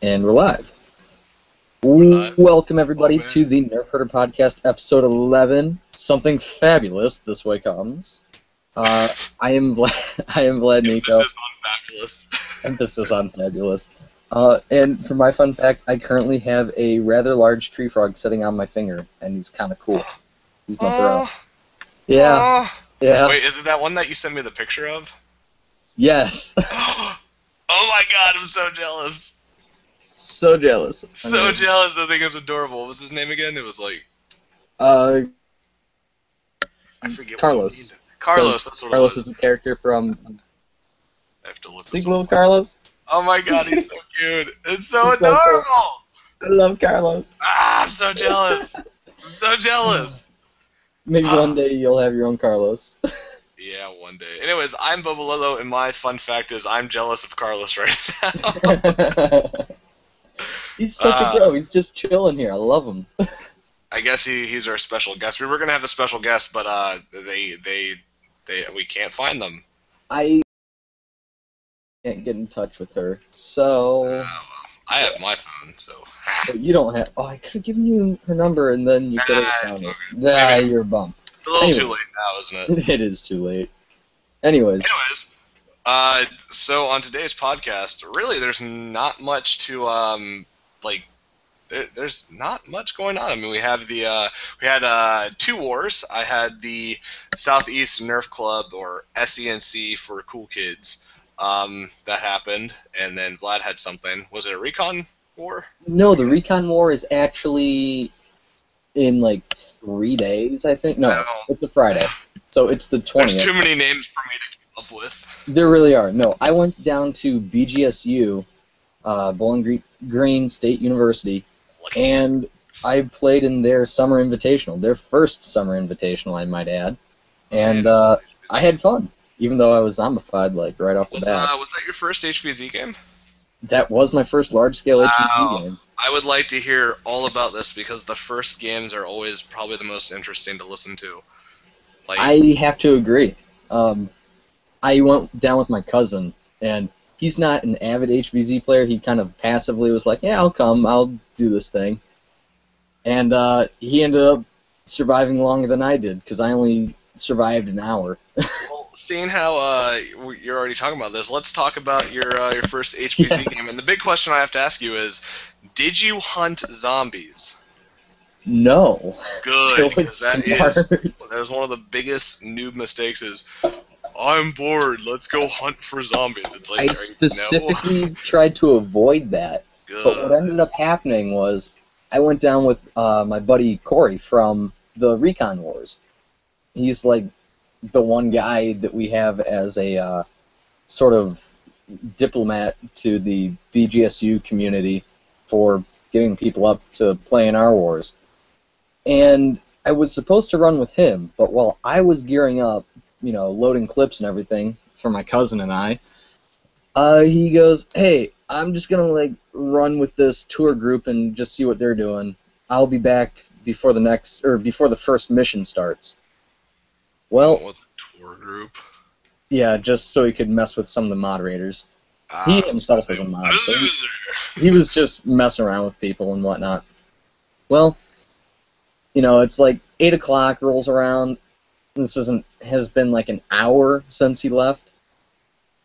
And we're live. We're live. Welcome everybody Oh, to the Nerf Herder Podcast, episode 11. Something fabulous this way comes. I am Vlad Nico. Emphasis on fabulous. Emphasis on fabulous. And for my fun fact, I currently have a rather large tree frog sitting on my finger, and he's kind of cool. He's my bro. Yeah. Yeah. Wait, is it that one that you sent me the picture of? Yes. Oh my god, I'm so jealous. So jealous. So jealous. I think it was adorable. What was his name again? It was like... I forget. Carlos. Carlos, that's what Carlos it was. is a character from... I have to look this Single up. Carlos? Oh my god, he's so cute. It's so He's so cool. adorable. I love Carlos. I'm so jealous. I'm so jealous. Maybe one day you'll have your own Carlos. Yeah, one day. Anyways, I'm Bobololo, and my fun fact is I'm jealous of Carlos right now. He's such a bro. He's just chilling here. I love him. I guess he's our special guest. We were gonna have a special guest, but we can't find them. I can't get in touch with her, so... I have my phone, so... But you don't have... Oh, I could have given you her number, and then you could have found it. Nah, you're a bum. It's a little too late now, isn't it? It is too late. Anyways, so on today's podcast, really, there's not much to there's not much going on. I mean, we had two wars. I had the Southeast Nerf Club, or SENC for cool kids. That happened, and then Vlad had something. Was it a recon war? no, the Recon War is actually in, like, 3 days, I think. No, it's a Friday. So it's the 20th. There's too many names for me to keep up with. There really are. No, I went down to BGSU, Bowling Green State University, and I played in their summer invitational, their first summer invitational, I might add. And I had fun, even though I was zombified, like, right off the bat. Was that your first HVZ game? That was my first large-scale HVZ game. I would like to hear all about this, because the first games are always probably the most interesting to listen to. Like, I have to agree. I went down with my cousin, and he's not an avid HVZ player. He kind of passively was like, yeah, I'll come, I'll do this thing. And he ended up surviving longer than I did, because I only survived an hour. Well, seeing how you're already talking about this, let's talk about your first HVZ game. And the big question I have to ask you is, did you hunt zombies? No. Good, because that is smart. one of the biggest noob mistakes is, I'm bored, let's go hunt for zombies. It's like, I specifically tried to avoid that. Good. But what ended up happening was I went down with my buddy Corey from the Recon Wars. He's like the one guy that we have as a sort of diplomat to the BGSU community for getting people up to play in our wars. And I was supposed to run with him, but while I was gearing up, you know, loading clips and everything for my cousin and I, he goes, hey, I'm just going to, like, run with this tour group and just see what they're doing. I'll be back before the first mission starts. Well, with a tour group? Yeah, just so he could mess with some of the moderators. He himself was a mod, so he was just messing around with people and whatnot. Well, you know, it's like 8 o'clock rolls around. This has been like an hour since he left,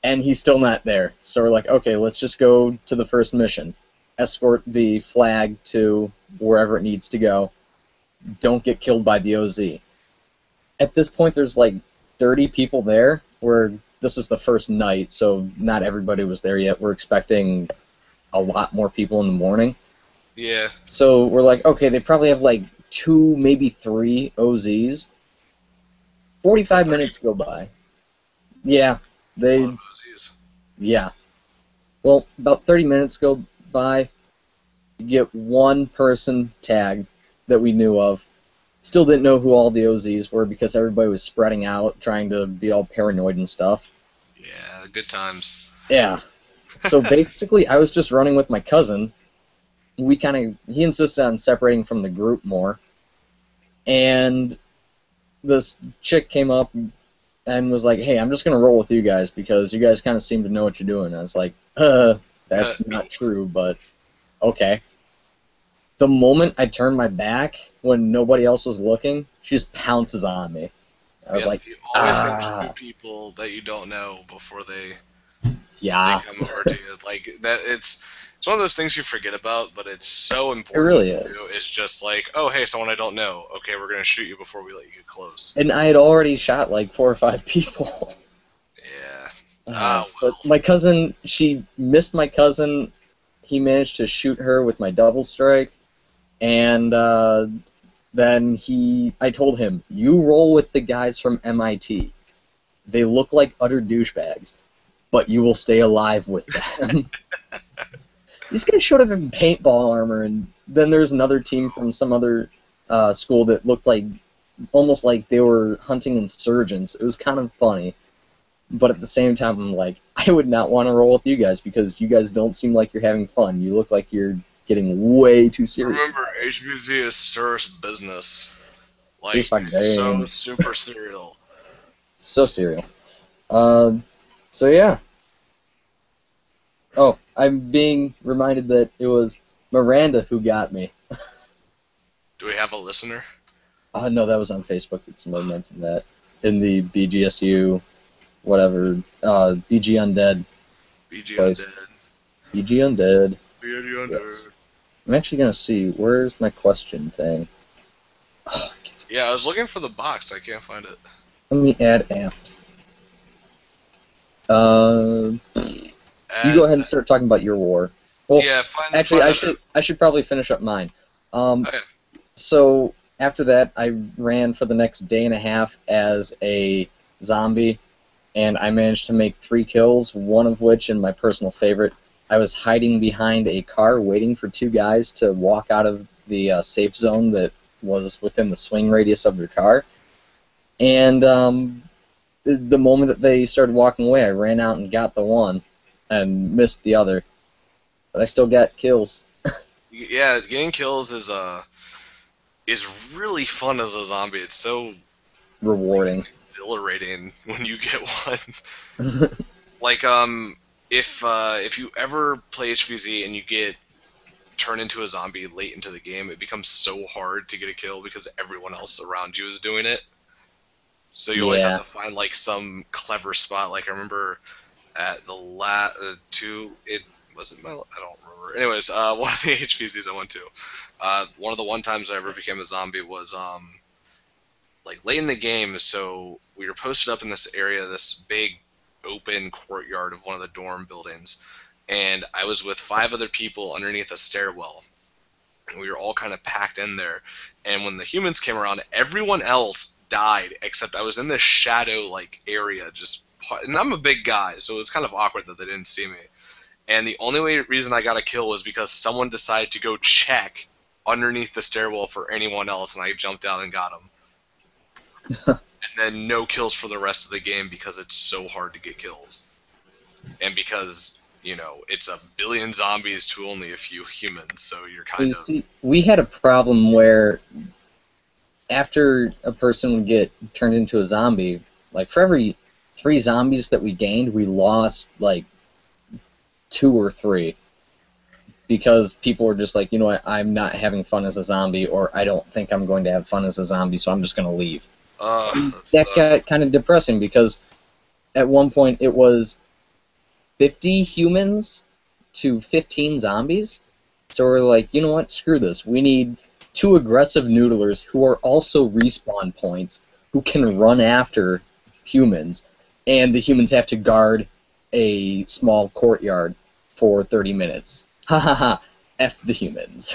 and he's still not there. So we're like, okay, let's just go to the first mission. Escort the flag to wherever it needs to go. Don't get killed by the OZ. At this point, there's like 30 people there, where this is the first night, so not everybody was there yet. We're expecting a lot more people in the morning. Yeah. So we're like, okay, they probably have like 2, maybe 3 OZs. 45 minutes go by. Yeah, yeah. Well, about 30 minutes go by. You get one person tagged that we knew of. Still didn't know who all the OZs were because everybody was spreading out, trying to be all paranoid and stuff. Yeah, good times. Yeah. So basically, I was just running with my cousin. He insisted on separating from the group more. And this chick came up and was like, hey, I'm just going to roll with you guys because you guys kind of seem to know what you're doing. I was like, that's not true, but okay. The moment I turned my back, when nobody else was looking, she just pounces on me. I was Yep, like, you always gotta shoot people that you don't know before they yeah, come over to you. Like that, it's one of those things you forget about, but it's so it important really to do. is. It's just like, oh hey, someone I don't know. Okay, we're gonna shoot you before we let you get close. And I had already shot like 4 or 5 people. Yeah. But Well. my cousin, she missed my cousin. He managed to shoot her with my double strike, and then I told him, "You roll with the guys from MIT. They look like utter douchebags, but you will stay alive with them." These guys showed up in paintball armor, and then there's another team from some other school that looked like almost like they were hunting insurgents. It was kind of funny. But at the same time, I'm like, I would not want to roll with you guys because you guys don't seem like you're having fun. You look like you're getting way too serious. Remember, HVZ is serious business. Like, Just like, so dang. super serial. So serial. So yeah. Oh, I'm being reminded that it was Miranda who got me. Do we have a listener? No, that was on Facebook that somebody mentioned that. In the BGSU, whatever, BG Undead. BG Place. Undead. BG Undead. BG Undead. Yes. I'm actually going to see, where's my question thing? Oh, Yeah, I was looking for the box. I can't find it. let me add apps. You go ahead and start talking about your war. Well, yeah, actually, I should probably finish up mine. Okay. So after that, I ran for the next day and a half as a zombie, and I managed to make 3 kills, one of which, and my personal favorite, I was hiding behind a car waiting for 2 guys to walk out of the safe zone that was within the swing radius of their car. And the moment that they started walking away, I ran out and got the one and missed the other. But I still got kills. Yeah, getting kills is really fun as a zombie. It's so Rewarding. exhilarating when you get one. Like if you ever play HVZ and you get turned into a zombie late into the game, it becomes so hard to get a kill because everyone else around you is doing it. So you always have to find like some clever spot. Like I remember at the it wasn't my, I don't remember. Anyways, one of the HVZs I went to, one of the times I ever became a zombie was like late in the game. So we were posted up in this area, this big open courtyard of one of the dorm buildings, and I was with 5 other people underneath a stairwell. And we were all kind of packed in there. And when the humans came around, everyone else died except I was in this shadow like area, and I'm a big guy, so it was kind of awkward that they didn't see me. And the only reason I got a kill was because someone decided to go check underneath the stairwell for anyone else, and I jumped out and got him. And then no kills for the rest of the game because it's so hard to get kills. And because, you know, it's a billion zombies to only a few humans, so you're kind of... See, we had a problem where after a person would get turned into a zombie, like for every 3 zombies that we gained, we lost like 2 or 3 because people were just like, you know what, I'm not having fun as a zombie, or I don't think I'm going to have fun as a zombie, so I'm just going to leave. That got kind of depressing because at one point it was 50 humans to 15 zombies. So we're like, you know what, screw this. We need 2 aggressive noodlers who are also respawn points who can run after humans, and the humans have to guard a small courtyard for 30 minutes. Ha ha ha. F the humans.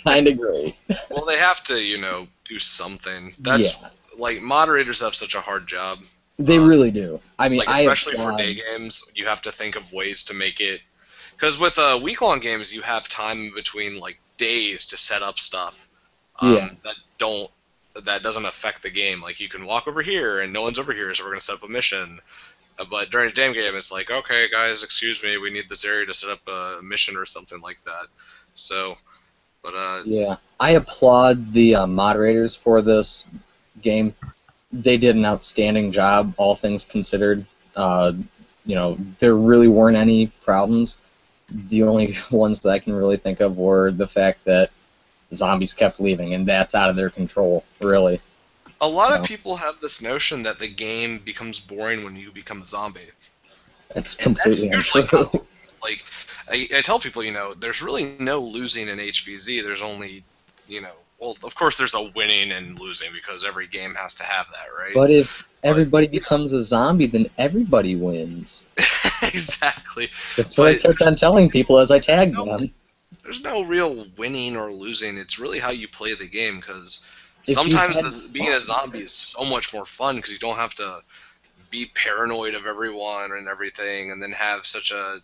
Kind of great. Well, they have to, you know, do something. That's like moderators have such a hard job. They really do. I mean, like, especially for day games, you have to think of ways to make it. Because with week-long games, you have time in between like days to set up stuff. That doesn't affect the game. Like you can walk over here and no one's over here, so we're gonna set up a mission. But during a day game, it's like, okay, guys, excuse me, we need this area to set up a mission or something like that. So, but yeah, I applaud the moderators for this game. They did an outstanding job, all things considered. You know, there really weren't any problems. the only ones that I can really think of were the fact that zombies kept leaving, and that's out of their control, really. A lot of So people have this notion that the game becomes boring when you become a zombie. that's And that's completely usually untrue. not like I tell people, there's really no losing in HVZ. There's only, well, of course there's a winning and losing because every game has to have that, right? But if But, everybody becomes a zombie, then everybody wins. exactly. That's what I But kept on telling people as I tagged no, them. there's no real winning or losing. It's really how you play the game because If you sometimes had being a zombie is so much more fun because you don't have to be paranoid of everyone and everything, and then have such a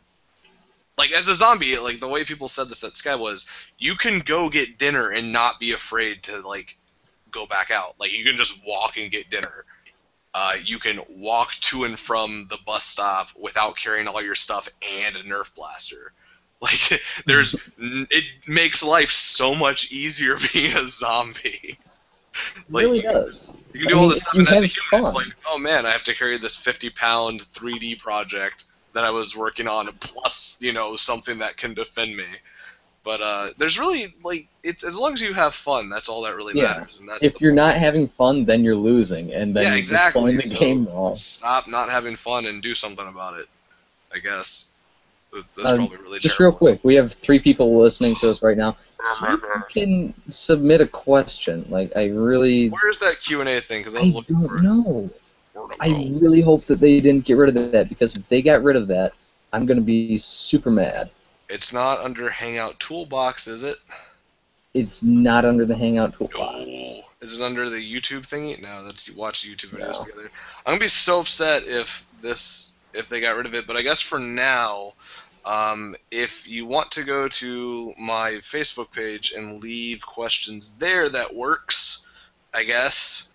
as a zombie, like the way people said this at Sky was, you can go get dinner and not be afraid to go back out. Like you can just walk and get dinner. You can walk to and from the bus stop without carrying all your stuff and a Nerf blaster. Like it makes life so much easier being a zombie. really does. You can do all this stuff, and as a human, fun. it's like, oh man, I have to carry this 50-pound 3D project that I was working on, plus, something that can defend me. But there's really, it's as long as you have fun, that's all that really matters. And that's if you're not having fun, then you're losing, and then you're just playing the game wrong. Stop not having fun and do something about it, I guess. That's probably really just terrible. real quick, we have 3 people listening to us right now. See if you can submit a question. I really... Where's that Q&A thing? Because I I was looking for don't know. it. I really hope that they didn't get rid of that, because if they got rid of that, I'm going to be super mad. It's not under Hangout Toolbox, is it? It's not under the Hangout Toolbox. No. Is it under the YouTube thingy? No, that's you watch YouTube videos together. I'm gonna be so upset if they got rid of it. But I guess for now, if you want to go to my Facebook page and leave questions there, that works. I guess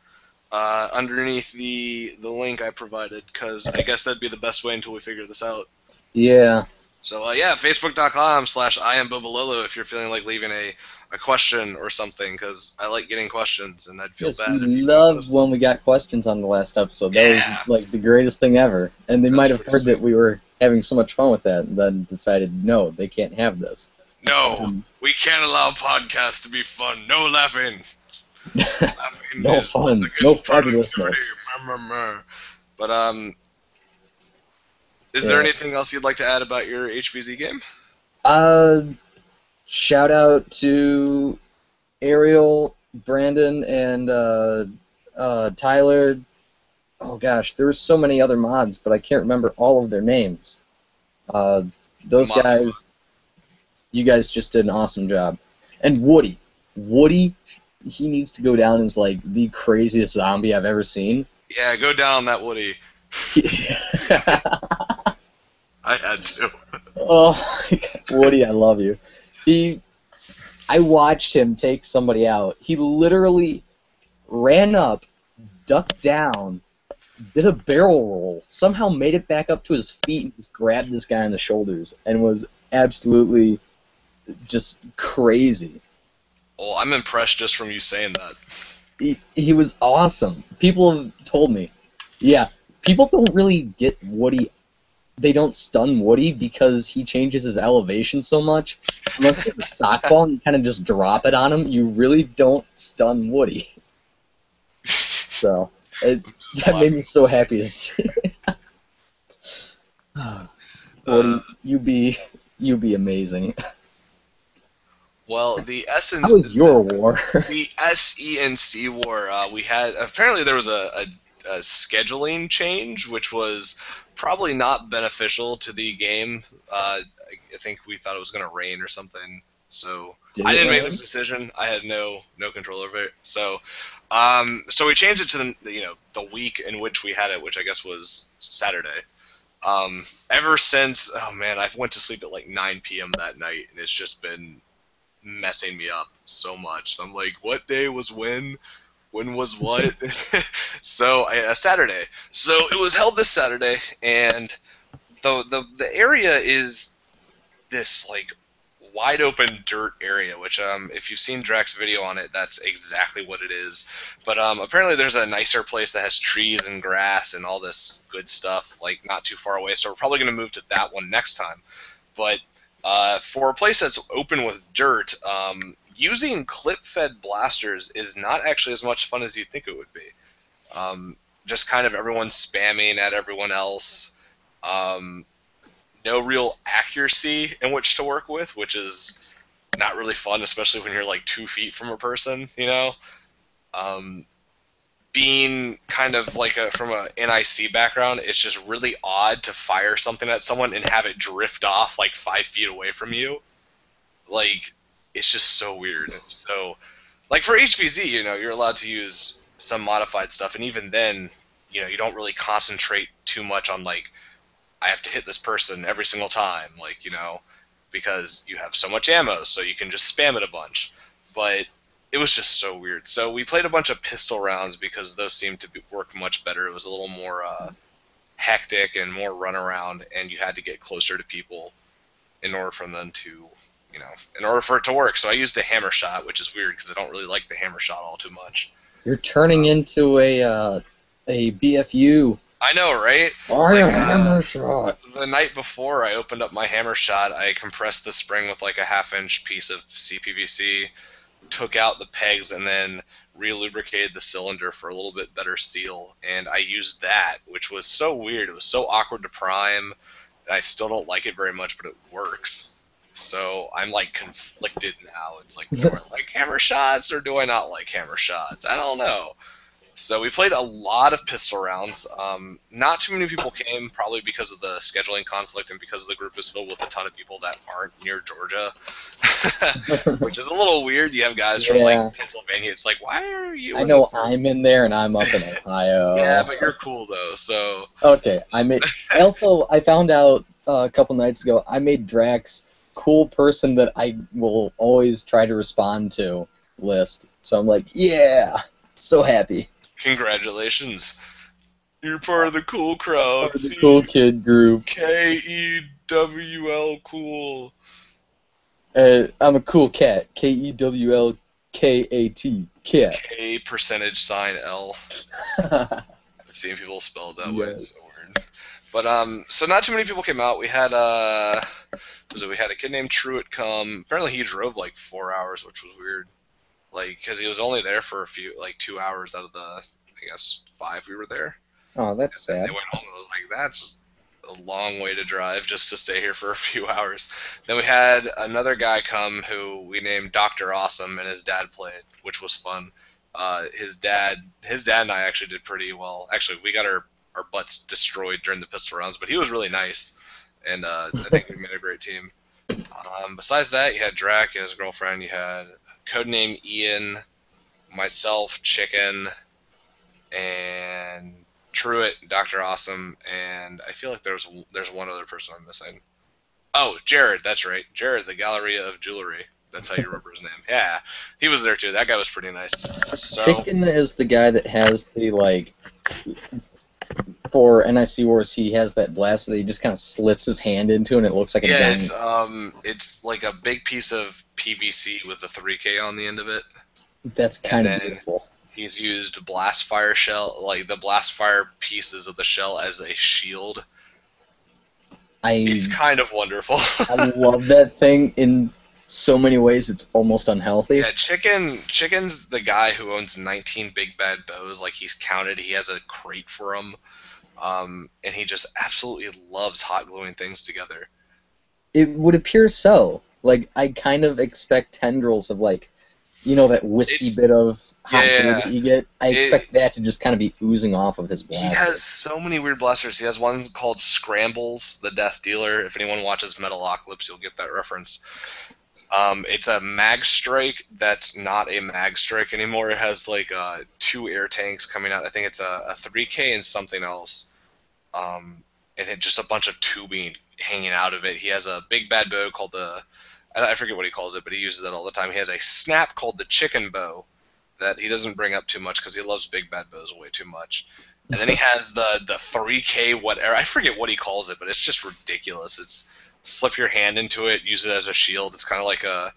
underneath the link I provided, because I guess that'd be the best way until we figure this out. Yeah. So yeah, facebook.com/IamBobalolo if you're feeling like leaving a question or something, because I like getting questions, and I'd feel bad if you loved when we got questions on the last episode. That was the greatest thing ever. And they might have heard that we were having so much fun with that, and then decided, no, they can't have this. No, we can't allow podcasts to be fun. No laughing. Laughing no fun. No fabulousness. But is there anything else you'd like to add about your HVZ game? Shout out to Ariel, Brandon, and Tyler. Oh gosh, there were so many other mods, but I can't remember all of their names. Those guys, you guys just did an awesome job. And Woody, he needs to go down as the craziest zombie I've ever seen. Yeah, go down on that Woody. I had to. Oh, Woody, I love you. I watched him take somebody out. He literally ran up, ducked down, did a barrel roll, somehow made it back up to his feet, and just grabbed this guy on the shoulders, and was absolutely just crazy. Oh, I'm impressed just from you saying that. He was awesome. People have told me. Yeah, people don't really get Woody. They don't stun Woody because he changes his elevation so much. Unless you have a sock ball and you kind of just drop it on him, you really don't stun Woody. So, that made me so happy to see. Woody, you be amazing. Well, the essence. How was your war? The SENC war. We had apparently there was a scheduling change, which was probably not beneficial to the game. I think we thought it was going to rain or something. So I didn't make this decision. I had no control over it. So so we changed it to the week in which we had it, which I guess was Saturday. Ever since, oh man, I went to sleep at 9 p.m. that night, and it's just been messing me up so much. I'm like, what day was when? When was what? So Saturday. So it was held this Saturday, and the area is this wide open dirt area, which if you've seen Drax's video on it, that's exactly what it is. But apparently there's a nicer place that has trees and grass and all this good stuff not too far away. So we're probably gonna move to that one next time. But For a place that's open with dirt, using clip-fed blasters is not actually as much fun as you think it would be. Um, just kind of everyone spamming at everyone else. Um, no real accuracy in which to work with, which is not really fun, especially when you're like 2 feet from a person, you know? Um, being kind of like from a NIC background, it's just really odd to fire something at someone and have it drift off like 5 feet away from you. Like, it's just so weird. So, like for HVZ, you're allowed to use some modified stuff, and even then, you don't really concentrate too much on like I have to hit this person every single time, like because you have so much ammo, so you can just spam it a bunch. But it was just so weird. So we played a bunch of pistol rounds because those seemed to work much better. It was a little more hectic and more run around, and you had to get closer to people in order for them to, in order for it to work. So I used a hammer shot, which is weird because I don't really like the hammer shot all too much. You're turning into a BFU. I know, right? Fire hammer shot. The night before I opened up my hammer shot, I compressed the spring with like a 1/2 inch piece of CPVC, took out the pegs, and then relubricated the cylinder for a little bit better seal. And I used that, which was so weird. It was so awkward to prime. I still don't like it very much, but it works. So I'm like conflicted now. It's like, do I like hammer shots or do I not like hammer shots? I don't know. So we played a lot of pistol rounds. Not too many people came, probably because of the scheduling conflict and because the group is filled with a ton of people that aren't near Georgia, which is a little weird. You have guys from like Pennsylvania. It's like, why are you? I know I'm in there and I'm up in Ohio. Yeah, but you're cool though. So okay, I found out a couple nights ago. I made Drax cool person that I will always try to respond to list. So I'm like, yeah, so happy. Congratulations. You're part of the cool crowd. Part of the cool kid group. KEWL cool. I'm a cool cat. KEWLKAT. Cat. K%L. I've seen people spell it that way. It's so weird. But so not too many people came out. We had we had a kid named Truett come. Apparently he drove like 4 hours, which was weird. Like, because he was only there for 2 hours out of the, I guess, 5 we were there. Oh, that's sad. They went home and I was like, that's a long way to drive just to stay here for a few hours. Then we had another guy come who we named Dr. Awesome, and his dad played, which was fun. His dad and I actually did pretty well. Actually, we got our butts destroyed during the pistol rounds, but he was really nice, and I think we made a great team. Besides that, you had Drac and his girlfriend. You had codename Ian, myself, Chicken, and Truett, Dr. Awesome, and I feel like there's one other person I'm missing. Oh, Jared, that's right. Jared, the Galleria of Jewelry. That's how you remember his name. Yeah, he was there too. That guy was pretty nice. So, Chicken is the guy that has the, like, for NIC Wars, he has that blaster that he just kind of slips his hand into, and it looks like a giant... it's like a big piece of PVC with a 3K on the end of it. That's kind of beautiful. He's used blast fire shell, like the blast fire pieces of the shell, as a shield. It's kind of wonderful. I love that thing in so many ways. It's almost unhealthy. Yeah, Chicken's the guy who owns 19 Big Bad Bows. Like, he's counted. He has a crate for them. And he just absolutely loves hot gluing things together. It would appear so. Like, I kind of expect tendrils of, like, that wispy bit of hot glue that you get. I expect that to just kind of be oozing off of his blaster. He has so many weird blasters. He has one called Scrambles, the Death Dealer. If anyone watches Metalocalypse, you'll get that reference. It's a mag strike that's not a mag strike anymore. It has like 2 air tanks coming out. I think it's a 3K and something else. And it just a bunch of tubing hanging out of it. He has a big bad bow called I forget what he calls it, but he uses it all the time. He has a snap called the Chicken Bow that he doesn't bring up too much because he loves big bad bows way too much. And then he has the 3K whatever. I forget what he calls it, but it's just ridiculous. It's slip your hand into it, use it as a shield. It's kind of like a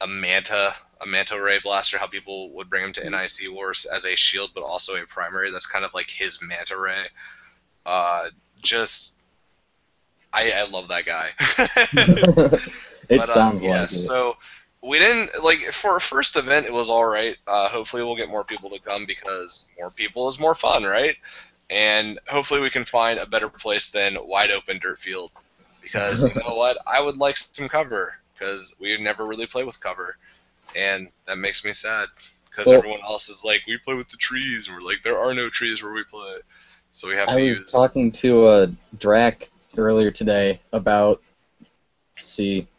manta ray blaster, how people would bring him to NIC Wars as a shield, but also a primary. That's kind of like his manta ray. Just I love that guy. It sounds Yeah, like it. so we didn't like for our first event. It was all right. Hopefully, we'll get more people to come because more people is more fun, right? And hopefully, we can find a better place than wide open dirt field. Because you know what, I would like some cover because we never really play with cover, and that makes me sad because Well, everyone else is like, we play with the trees, and we're like, there are no trees where we play, so we have I to was use. talking to Drac earlier today about,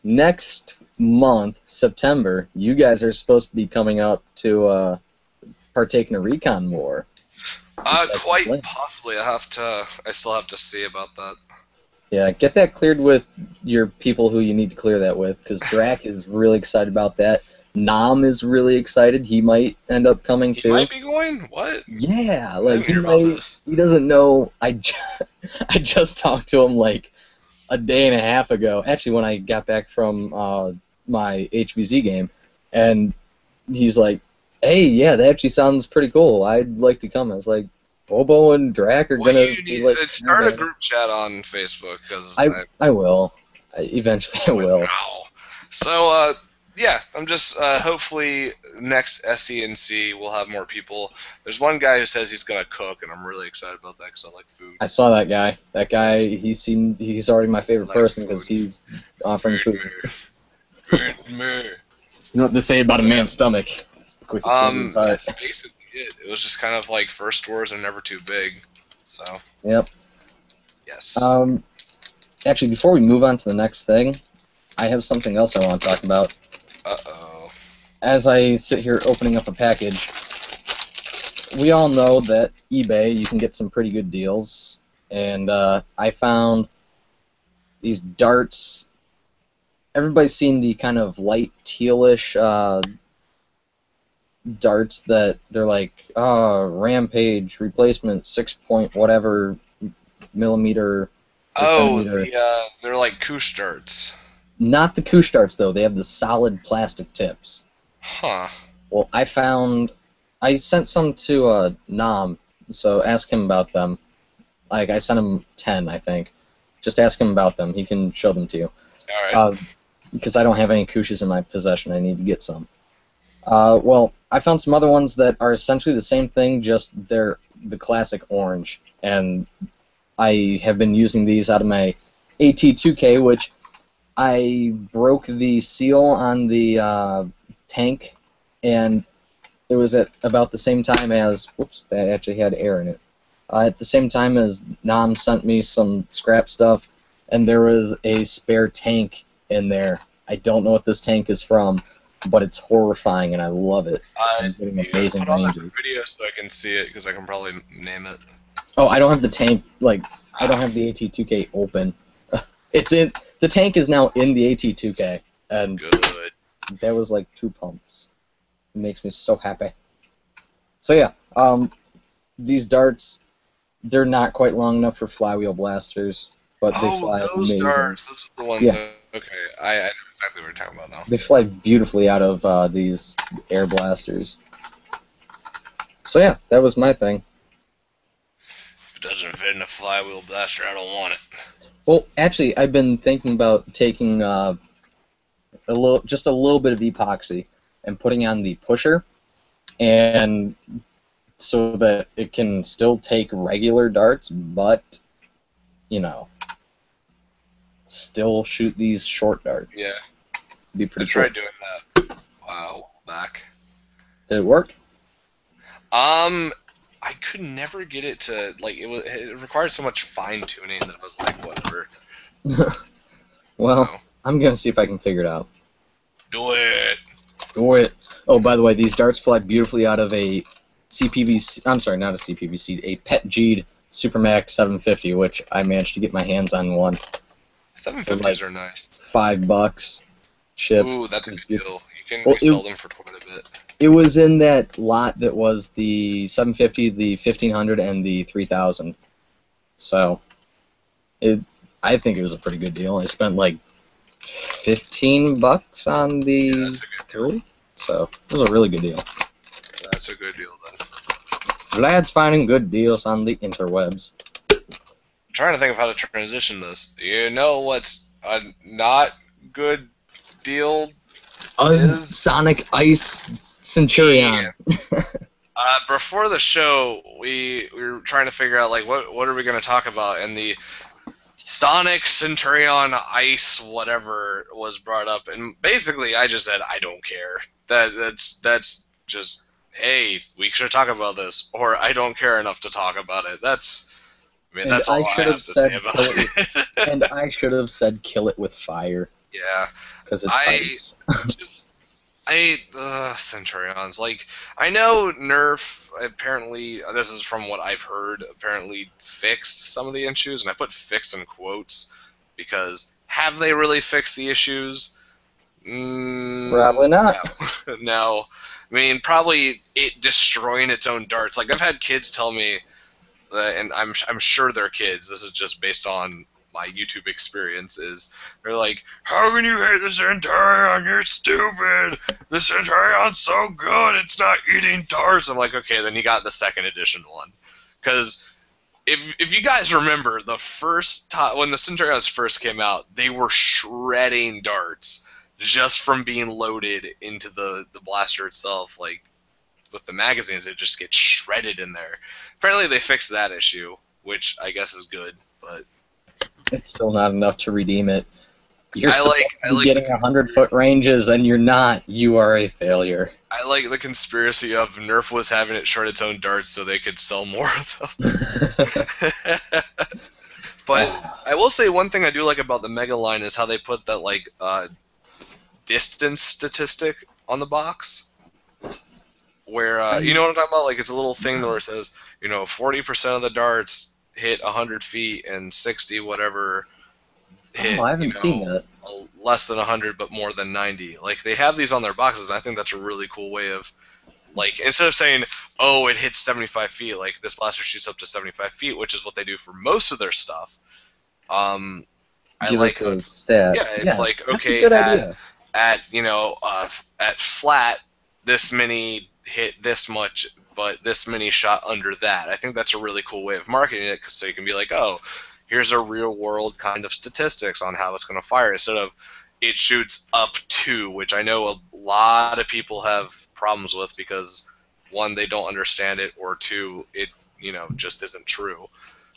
next month, September, you guys are supposed to be coming up to partake in a recon war. Quite possibly. I still have to see about that. Yeah, get that cleared with your people who you need to clear that with, because Drac is really excited about that. Nam is really excited. He might end up coming too. He might be going? What? Yeah, I like didn't hear about this. he doesn't know. I just talked to him like a day and a half ago. Actually, when I got back from my HVZ game, and he's like, "Hey, yeah, that actually sounds pretty cool. I'd like to come." I was like, "Bobo and Drac are Well, gonna you be need like." to start a group chat on Facebook because I will. Eventually, I will. Wow. So, yeah, I'm just hopefully next SENC we'll have more people. There's one guy who says he's gonna cook, and I'm really excited about that because I like food. I saw that guy. That guy, he's already my favorite Like person food. because he's offering food. Food. You know what they say about a man's stomach? It's the quickest way to his heart. That's basically it. It was just kind of like first doors are never too big. So. Yep. Yes. Actually, before we move on to the next thing, I have something else I want to talk about. Uh-oh. As I sit here opening up a package, we all know that eBay, you can get some pretty good deals, and I found these darts. Everybody's seen the kind of light tealish darts that they're like, Rampage replacement 6 point whatever millimeter. Oh, they're like Koosh darts. Not the Koosh darts, though. They have the solid plastic tips. Huh. Well, I sent some to Nam, so ask him about them. Like, I sent him 10, I think. Just ask him about them. He can show them to you. All right. Because I don't have any Kooshes in my possession. I need to get some. Well, I found some other ones that are essentially the same thing, just they're the classic orange. And I have been using these out of my AT2K, which I broke the seal on the tank, and it was at about the same time as, whoops, that actually had air in it. At the same time as Nam sent me some scrap stuff, and there was a spare tank in there. I don't know what this tank is from, but it's horrifying, and I love it. I'm getting amazing put on that ranges. video so I can see it, because I can probably name it. Oh, I don't have the tank, I don't have the AT2K open. The tank is now in the AT2K, and Good. that was like 2 pumps. It makes me so happy. So yeah, these darts, they're not quite long enough for flywheel blasters, but they fly those amazing. darts. Those are the ones. Yeah. Okay, I know exactly what you're talking about now. They fly beautifully out of these air blasters. So yeah, that was my thing. If it doesn't fit in a flywheel blaster, I don't want it. Well, actually, I've been thinking about taking just a little bit of epoxy and putting on the pusher, and so that it can still take regular darts, but still shoot these short darts. Yeah. Be pretty I tried doing that. Wow, back. Did it work? I could never get it to it required so much fine tuning that I was like, whatever. Well, So, I'm gonna see if I can figure it out. do it. Do it. Oh, by the way, these darts fly beautifully out of a CPVC. I'm sorry, not a CPVC. A PETG Supermax 750, which I managed to get my hands on one. 750s are nice. $5 shipped. Ooh, that's a good deal. You can Well, resell them for quite a bit. It was in that lot that was the 750, the 1500, and the 3000. So, I think it was a pretty good deal. I spent like $15 on the Yeah, that's a good deal. 3, so it was a really good deal. That's a good deal then. Vlad's finding good deals on the interwebs. trying to think of how to transition this. You know what's a not good deal is? Sonic Ice Centurion. Yeah. Before the show, we were trying to figure out like what are we going to talk about, and the Sonic Centurion Ice whatever was brought up, and basically I just said I don't care. That's just, hey, we should talk about this, or I don't care enough to talk about it. And That's all I should have to say about kill it it. and I should have said kill it with fire Yeah, because it's I ice. just Centurions. Like, I know Nerf apparently, this is from what I've heard, apparently fixed some of the issues, and I put "fix" in quotes because have they really fixed the issues? Probably not. No. No. I mean, probably it destroying its own darts. Like, I've had kids tell me, and I'm sure they're kids. This is just based on my YouTube experience. Is they're like, "How can you hate the Centurion? You're stupid. The Centurion's so good. It's not eating darts." I'm like, okay, then you got the second edition one, because if you guys remember the first time when the Centurions first came out, they were shredding darts just from being loaded into the blaster itself. Like, with the magazines, it just gets shredded in there. Apparently they fixed that issue, which I guess is good, but It's still not enough to redeem it. You're I like getting 100-foot ranges, and you're not. You are a failure. I like the conspiracy of Nerf was having it shred its own darts so they could sell more of them. But I will say one thing I do like about the Mega line is how they put that like distance statistic on the box. Where you know what I'm talking about? Like, it's a little thing where it says, 40% of the darts hit 100 feet and 60 whatever hit. I haven't seen that. Less than 100, but more than 90. Like, they have these on their boxes, and I think that's a really cool way of, like, instead of saying, oh, it hits 75 feet, like, this blaster shoots up to 75 feet, which is what they do for most of their stuff. I like a stat. Yeah, it's like, okay, that's a good idea. At flat, this many hit this much, but this many shot under that. I think that's a really cool way of marketing it, so you can be like, oh, here's a real world kind of statistics on how it's going to fire, instead of it shoots up to, which I know a lot of people have problems with because, one, they don't understand it, or two, it just isn't true.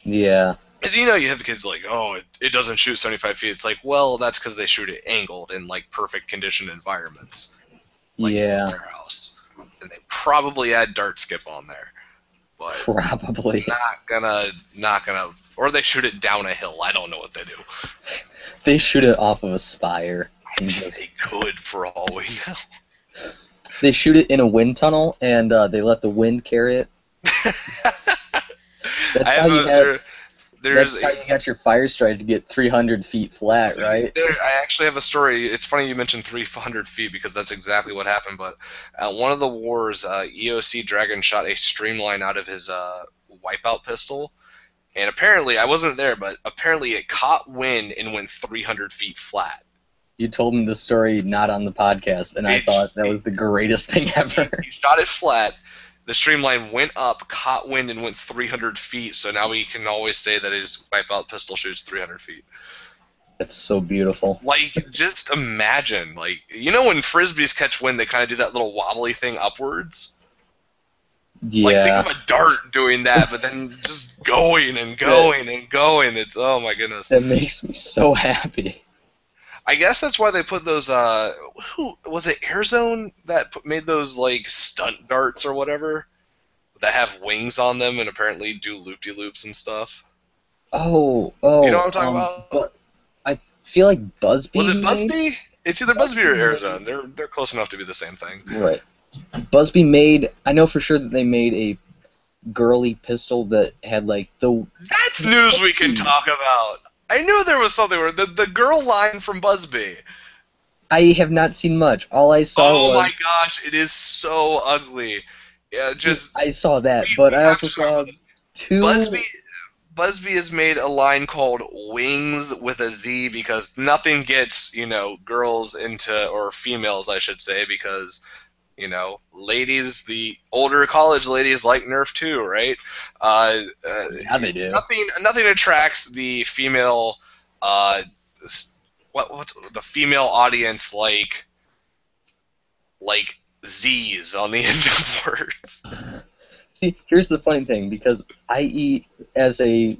Yeah. As you have kids like, oh, it doesn't shoot 75 feet. It's like, well, that's because they shoot it angled in like perfect conditioned environments, like in a warehouse, and they probably add dart skip on there, but probably not gonna, or they shoot it down a hill. I don't know what they do. They shoot it off of a spire. I mean, they could, for all we know. They shoot it in a wind tunnel, and they let the wind carry it. That's how you got your fire strike to get 300 feet flat, right? I actually have a story. It's funny you mentioned 300 feet because that's exactly what happened. But at one of the wars, EOC Dragon shot a streamline out of his wipeout pistol. And apparently, I wasn't there, but apparently it caught wind and went 300 feet flat. You told me the story not on the podcast, and I thought that was the greatest thing ever. He shot it flat. The streamline went up, caught wind, and went 300 feet, so now we can always say that his wipeout pistol shoots 300 feet. That's so beautiful. Like, just imagine, like, when Frisbees catch wind, they kind of do that little wobbly thing upwards? Yeah. Like, think of a dart doing that, but then just going and going and going. It's, oh my goodness. That makes me so happy. I guess that's why they put those, who was it, Airzone that made those, like, stunt darts or whatever that have wings on them and apparently do loop-de-loops and stuff? Oh. You know what I'm talking about? But I feel like Buzzbee. Was it Buzzbee? It's either Buzzbee or Airzone. They're close enough to be the same thing. Right. Buzzbee made, I know for sure that they made a girly pistol that had, like, the... That's news we can talk about! I knew there was something where the girl line from Buzzbee. I have not seen much. All I saw was... Oh my gosh, it is so ugly. Yeah, just... I saw that, but I also saw two... Buzzbee has made a line called Wings with a Z because nothing gets, girls into, or females, I should say, because You know, ladies, the older college ladies like Nerf too, right? Yeah, they do. Nothing attracts the female, uh, what's the female audience like Z's on the end of words. See, here's the funny thing, because I eat as a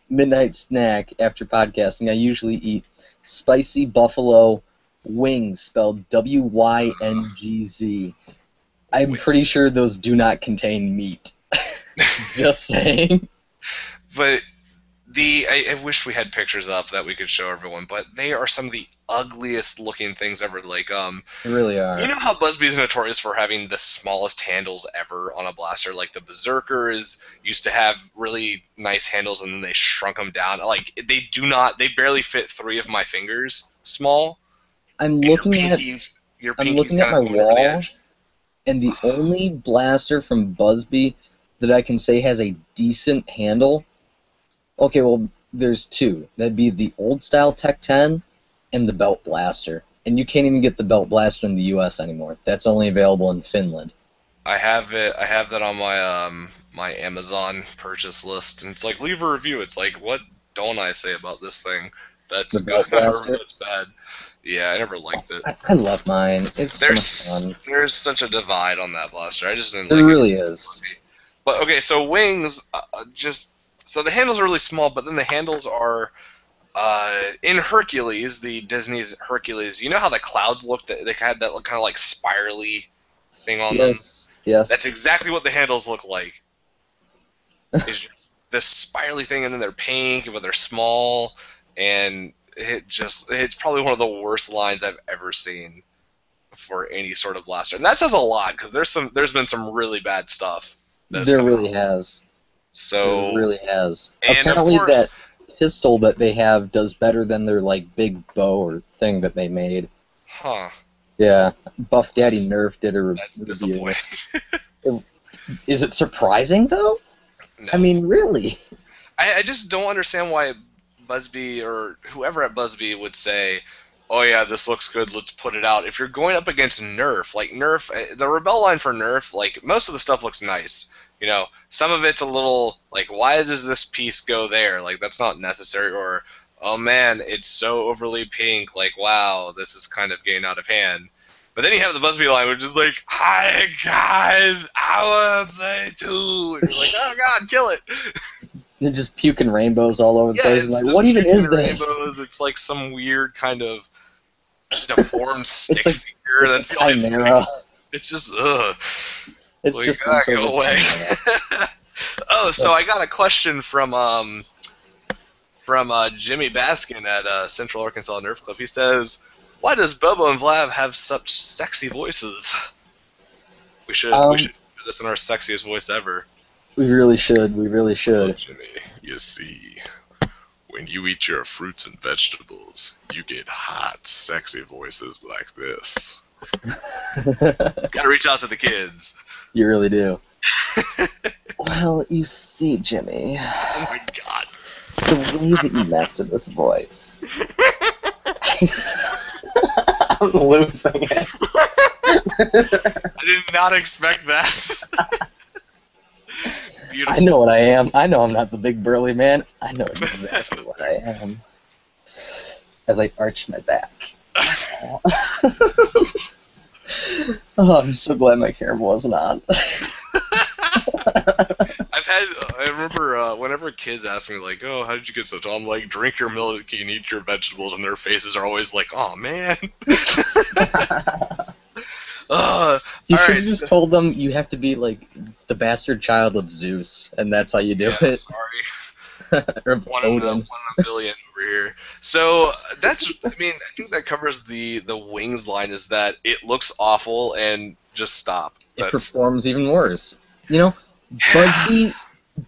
midnight snack after podcasting, I usually eat spicy buffalo wings, spelled WYNGZ. I'm pretty sure those do not contain meat. Just saying. But I wish we had pictures up that we could show everyone, but they are some of the ugliest looking things ever. Like, They really are. you know how Busby is notorious for having the smallest handles ever on a blaster? Like, the Berserkers used to have really nice handles, and then they shrunk them down. Like, they barely fit 3 of my fingers small. I'm And looking at your I'm pinky's looking at kinda my going over the wall, edge. and the only blaster from Busby that I can say has a decent handle. Okay, well, there's 2. That'd be the old style Tech 10 and the Belt Blaster. And you can't even get the Belt Blaster in the U.S. anymore. That's only available in Finland. I have that on my my Amazon purchase list, and it's like, leave a review. It's like, what don't I say about this thing? That's The Belt good or Blaster? that's bad. Yeah, I never liked it. I love mine. It's so much fun. There's such a divide on that blaster. I just didn't There like really it. is. But okay, so wings, so the handles are really small, but then the handles are in Hercules, the Disney's Hercules. You know how the clouds looked? They had that kind of like spirally thing on them. Yes. That's exactly what the handles look like. It's just this spirally thing, and then they're pink, but they're small, and it's probably one of the worst lines I've ever seen for any sort of blaster. And that says a lot, because there's been some really bad stuff. There really has. So It really has. And Apparently of course, that pistol that they have does better than their like big bow or thing that they made. huh? Yeah, Buff Daddy Nerf did a That's review. disappointing. Is it surprising though? No. I mean, really? I just don't understand why Busby or whoever at Busby would say, "Oh yeah, this looks good. Let's put it out." If you're going up against Nerf, like Nerf, the Rebel line for Nerf, like most of the stuff looks nice. You know, some of it's a little like, why does this piece go there? Like, that's not necessary. Or, oh man, it's so overly pink. Like, wow, this is kind of getting out of hand. But then you have the Busby line, which is like, hi guys, I want to play too. And you're like, oh god, kill it. They're just puking rainbows all over the place. it's Like, just what even is puking this? rainbows. It's like some weird kind of deformed stick like- figure. That's It's a the only thing. chimera. It's just ugh. It's Like, just some sort go of away. chimera. Oh, so I got a question from Jimmy Baskin at Central Arkansas Nerf Club. He says, "Why does Bobo and Vlad have such sexy voices?" We should do this in our sexiest voice ever. We really should. We really Oh, should. Jimmy, you see, when you eat your fruits and vegetables, you get hot, sexy voices like this. Gotta reach out to the kids. You really do. Well, you see, Jimmy, Oh my god. the way that you mastered this voice. I'm losing it. I did not expect that. Beautiful. I know what I am. I know I'm not the big burly man. I know exactly what I am. As I arch my back. Oh, I'm so glad my camera wasn't on. I remember whenever kids ask me, like, oh, how did you get so tall? I'm like, drink your milk and eat your vegetables, and their faces are always like, oh, man. You should Alright, have just told them you have to be like the bastard child of Zeus, and that's how you do yeah, it. sorry. Or One in Odin. a billion over here. So I think that covers the wings line, is that it looks awful and just stop. It performs even worse. You know,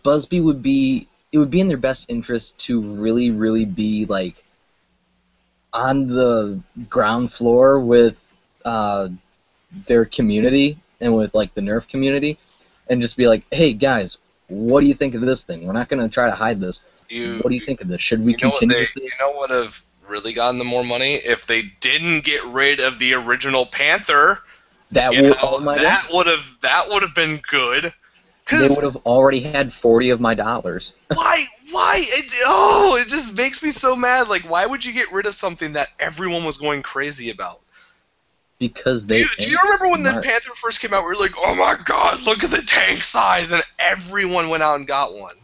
Busby would be in their best interest to really, really be like on the ground floor with their community and with like the Nerf community, and just be like, hey guys, what do you think of this thing? We're not going to try to hide this. What do you think of this? Should we continue with it? You know what would have really gotten them more money? If they didn't get rid of the original Panther That You would, know, oh my god. that would have been good. They 'Cause would have already had 40 of my dollars. why? It just makes me so mad. Like, why would you get rid of something that everyone was going crazy about? Because Do they you ain't remember when the smart. Panther first came out? We were like, oh my god, look at the tank size, and everyone went out and got one.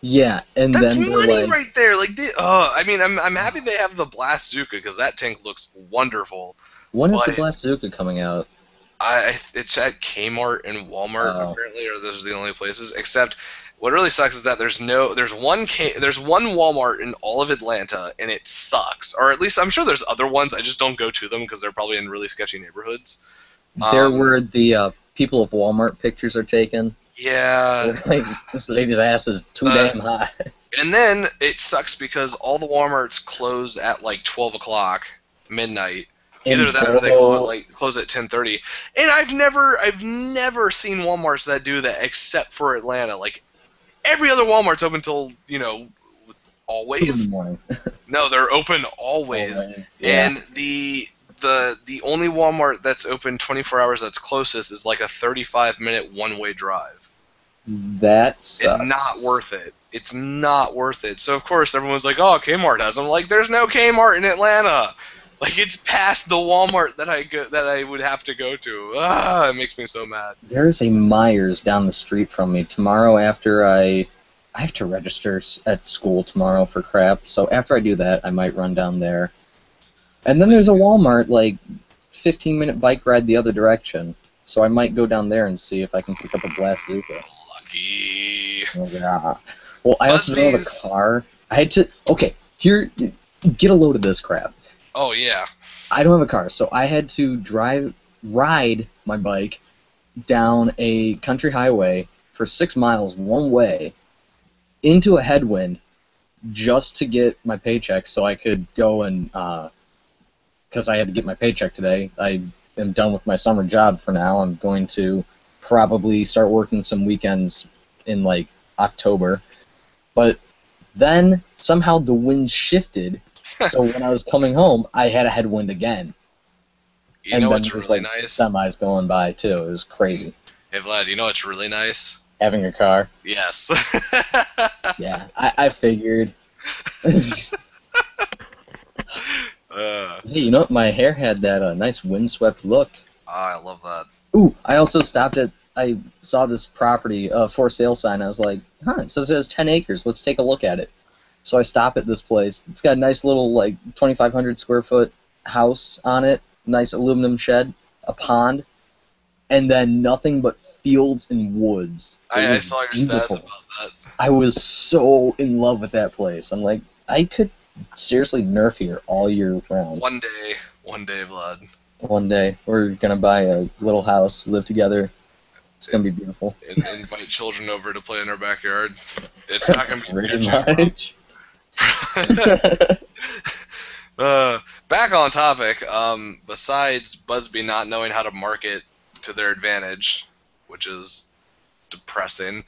Yeah, and That's then they're money like, right there. Like, I mean, I'm happy they have the Blastzuka because that tank looks wonderful. when is the But Blastzuka coming out? it's at Kmart and Walmart Oh. apparently, or those are the only places. Except, what really sucks is that there's one Walmart in all of Atlanta, and it sucks. Or at least I'm sure there's other ones. I just don't go to them because they're probably in really sketchy neighborhoods. There were the people of Walmart pictures are taken. Yeah. Like, this lady's ass is too damn high. And then it sucks because all the Walmarts close at like 12 o'clock, midnight. Either that or they close at 10:30. And I've never seen Walmarts that do that except for Atlanta. Like, every other Walmart's open till, always. 2 in the morning. No, they're open always. Yeah. And the only Walmart that's open 24 hours that's closest is like a 35-minute one-way drive. That sucks. It's not worth it. It's not worth it. So, of course, everyone's like, oh, Kmart has them. Like, there's no Kmart in Atlanta. Like, it's past the Walmart that I would have to go to. It makes me so mad. There's a Myers down the street from me. Tomorrow after I have to register at school tomorrow for crap, so after I do that, I might run down there. And then there's a Walmart, like, 15-minute bike ride the other direction, so I might go down there and see if I can pick up a Blastzuka. Lucky. Oh, yeah. Well, I also don't have a car. I had to... Okay, here, get a load of this crap. Oh, yeah. I don't have a car, so I had to ride my bike down a country highway for 6 miles one way into a headwind just to get my paycheck so I could go and, because I had to get my paycheck today. I am done with my summer job for now. I'm going to probably start working some weekends in, like, October. But then somehow the wind shifted, so when I was coming home, I had a headwind again. You know what's really nice? Semis going by, too. It was crazy. Hey, Vlad, you know what's really nice? Having a car. Yes. Yeah, I figured. Hey, you know what? My hair had that nice windswept look. I love that. Ooh, I also stopped at... I saw this property for sale sign. I was like, it says it has 10 acres. Let's take a look at it. So I stop at this place. It's got a nice little, like, 2,500 square foot house on it, nice aluminum shed, a pond, and then nothing but fields and woods. I saw your stats about that. I was so in love with that place. I'm like, I could seriously nerf here all year round. One day, Vlad. One day, we're going to buy a little house, live together. It's going to be beautiful. And invite children over to play in our backyard. It's not going to be pretty much. Back on topic, besides Busby not knowing how to market to their advantage, which is depressing,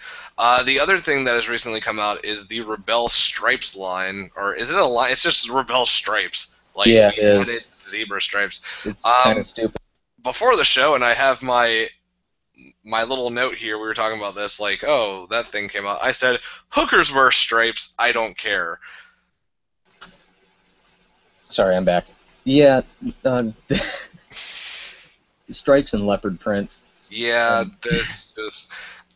the other thing that has recently come out is the Rebel Stripes line. Or is it a line? It's just Rebel Stripes. Like, yeah, it is. Zebra stripes. It's kind of stupid. Before the show, and I have my little note here, we were talking about this, like, oh, that thing came out. I said, hookers wear stripes, I don't care. Sorry, I'm back. Yeah, stripes and leopard print. Yeah,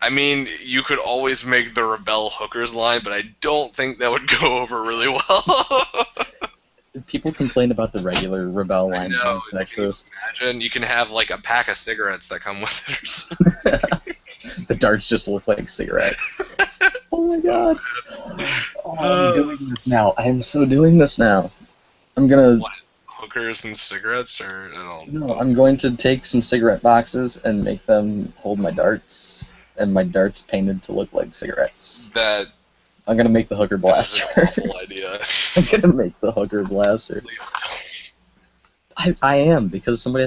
I mean, you could always make the Rebel hookers line, but I don't think that would go over really well. People complain about the regular Rebel line being sexist. Imagine you can have like a pack of cigarettes that come with it or something. The darts just look like cigarettes. Oh my god. Oh, I'm doing this now. I am so doing this now. I'm gonna... What? Hookers and cigarettes? Or I don't know. No, I'm going to take some cigarette boxes and make them hold my darts, and my darts painted to look like cigarettes. I'm gonna make the hooker blaster. That's an awful idea. I'm gonna make the hooker blaster. Please don't. I am, because somebody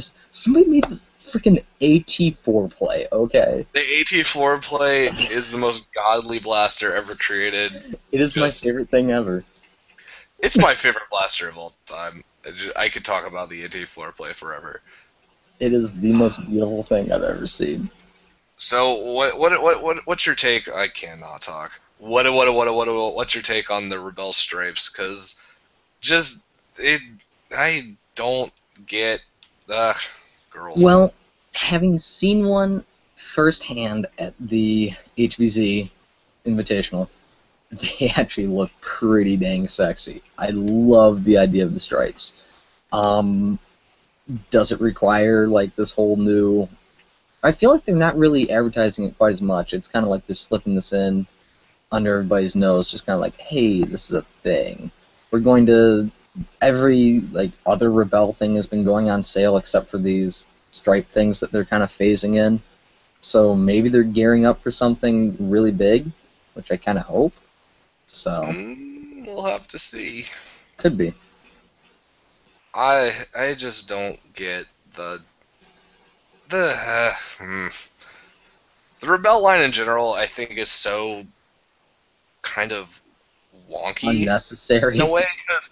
made the freaking AT4 play, okay? The AT4 play is the most godly blaster ever created. It is my favorite thing ever. It's my favorite blaster of all time. I could talk about the AT4 play forever. It is the most beautiful thing I've ever seen. So what's your take? I cannot talk. What's your take on the Rebel stripes? Because just it, I don't get girls. Well, having seen one firsthand at the HVZ Invitational, they actually look pretty dang sexy. I love the idea of the stripes. Does it require like this whole new? I feel like they're not really advertising it quite as much. It's kind of like they're slipping this in under everybody's nose, just kind of like, hey, this is a thing. We're going to every like other Rebel thing has been going on sale except for these stripe things that they're kind of phasing in. So maybe they're gearing up for something really big, which I kind of hope. So We'll have to see. could be. I just don't get the Rebel line in general. I think is so kind of wonky Unnecessary. in a way because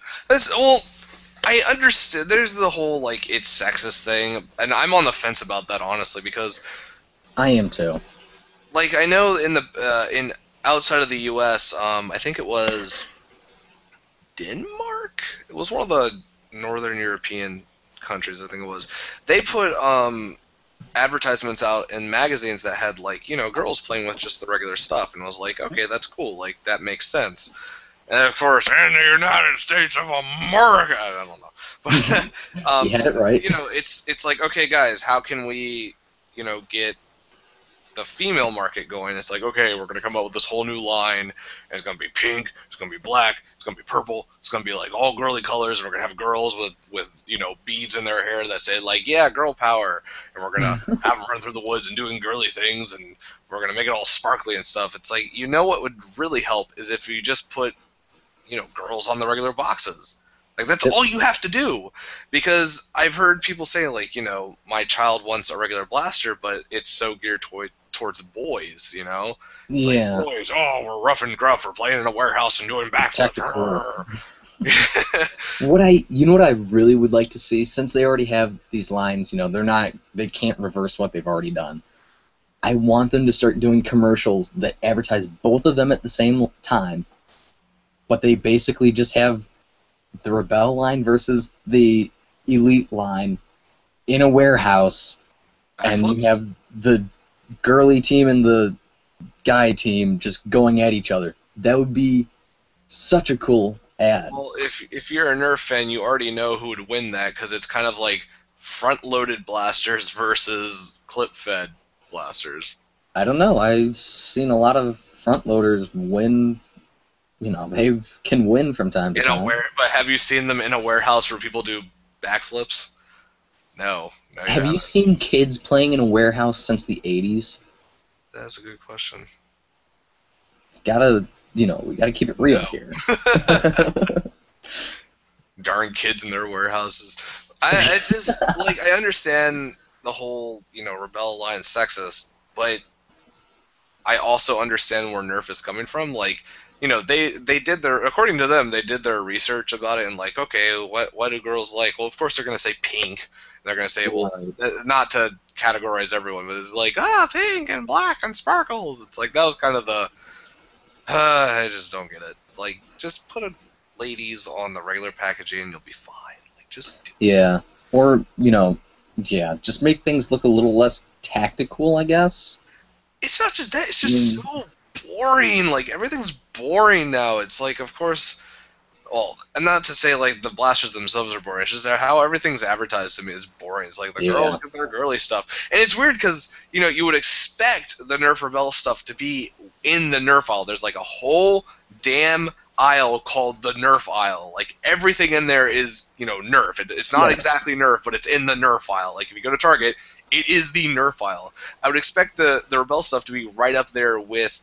I understand there's the whole like it's sexist thing, and I'm on the fence about that honestly because I am too. like I know in the in outside of the U.S. I think it was Denmark. It was one of the Northern European countries. I think it was. They put advertisements out in magazines that had like girls playing with just the regular stuff, and I was like, okay, that's cool. Like that makes sense. And of course, in the United States of America, I don't know, but You had it right. it's like, okay, guys, how can we get the female market going? It's like, okay, we're gonna come up with this whole new line, and it's gonna be pink, it's gonna be black, it's gonna be purple, it's gonna be like all girly colors, and we're gonna have girls with beads in their hair that say like, yeah, girl power, and we're gonna have them run through the woods and doing girly things, and we're gonna make it all sparkly and stuff. It's like, what would really help is if you just put girls on the regular boxes. Like that's all you have to do, because I've heard people say like, my child wants a regular blaster, but it's so geared towards boys, It's Yeah. like, boys, we're rough and gruff, we're playing in a warehouse and doing backflips. What I really would like to see, since they already have these lines, they can't reverse what they've already done. I want them to start doing commercials that advertise both of them at the same time, but they basically just have the Rebel line versus the Elite line in a warehouse, and you have the girly team and the guy team just going at each other. That would be such a cool ad. Well, if you're a Nerf fan, you already know who would win that, because it's kind of like front-loaded blasters versus clip-fed blasters. I don't know. I've seen a lot of front loaders win. They can win from time to time. But have you seen them in a warehouse where people do backflips? No. Have you seen kids playing in a warehouse since the 80s? That's a good question. We gotta keep it real here. Darn kids in their warehouses. I just I understand the whole Rebel line sexist, but I also understand where Nerf is coming from. Like, they did according to them, they did their research about it, and like, okay, what do girls like? Well, of course they're going to say pink. They're going to say, well, not to categorize everyone, but it's like, pink and black and sparkles. It's like, that was kind of I just don't get it. Like, just put ladies on the regular packaging and you'll be fine. Like, just do it. Yeah. Or, just make things look a little less tactical, I guess. It's not just that, it's just so boring. Like, everything's boring now. It's like, of course, and not to say like the blasters themselves are boring. It's just how everything's advertised to me is boring. It's like the girls get their girly stuff, and it's weird because you would expect the Nerf Rebel stuff to be in the Nerf aisle. There's like a whole damn aisle called the Nerf aisle. Like everything in there is Nerf. It's not exactly Nerf, but it's in the Nerf aisle. Like if you go to Target, it is the Nerf aisle. I would expect the Rebel stuff to be right up there with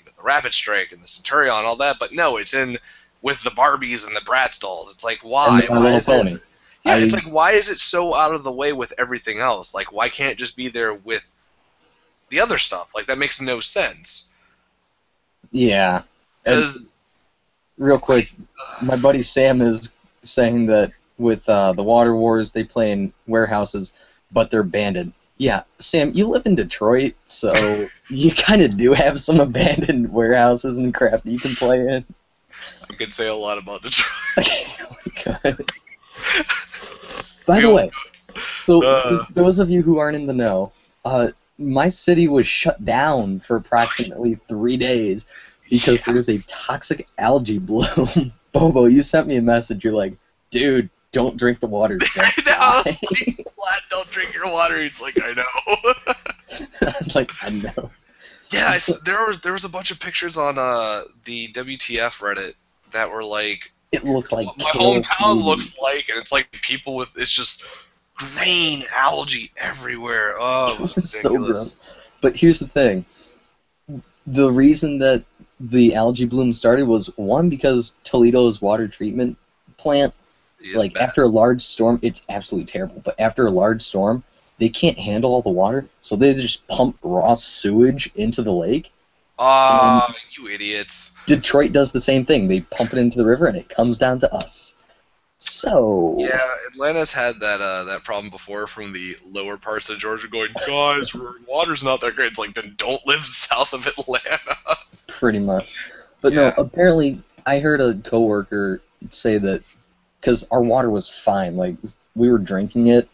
the Rapid Strike and the Centurion, all that, but no, it's in with the Barbies and the Bratz dolls. It's like, why? And My Little Pony. It's like, why is it so out of the way with everything else? Like, why can't it just be there with the other stuff? Like, that makes no sense. Yeah. Real quick, my buddy Sam is saying that with the Water Wars, they play in warehouses. but they're abandoned. Yeah, Sam, you live in Detroit, so you kind of do have some abandoned warehouses and crap that you can play in. I could say a lot about Detroit. Good. By the way, so for those of you who aren't in the know, my city was shut down for approximately 3 days because there was a toxic algae bloom. Bobo, you sent me a message. You're like, dude, don't drink the water. I know. Like, Vlad, don't drink your water. He's like, I know. I was like, I know. Yeah, there was a bunch of pictures on the WTF Reddit that were like, it looks like my hometown looks like, and it's like people with, it's just green algae everywhere. Oh, it was ridiculous. So gross. But here's the thing. The reason that the algae bloom started was, one, because Toledo's water treatment plant, like, bad. After a large storm, it's absolutely terrible, but after a large storm, they can't handle all the water, so they just pump raw sewage into the lake. You idiots. Detroit does the same thing. They pump it into the river, and it comes down to us. So... yeah, Atlanta's had that problem before from the lower parts of Georgia going, guys, water's not that great. It's like, then don't live south of Atlanta. Pretty much. But yeah. No, apparently, I heard a coworker say that, because our water was fine, like, we were drinking it,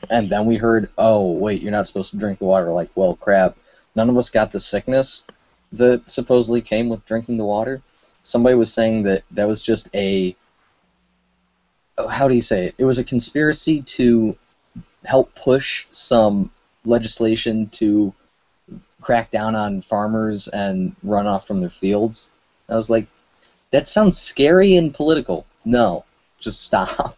and then we heard, oh, wait, you're not supposed to drink the water. Like, well, crap. None of us got the sickness that supposedly came with drinking the water. Somebody was saying that that was just a... how do you say it? It was a conspiracy to help push some legislation to crack down on farmers and run off from their fields. I was like, that sounds scary and political. No, just stop.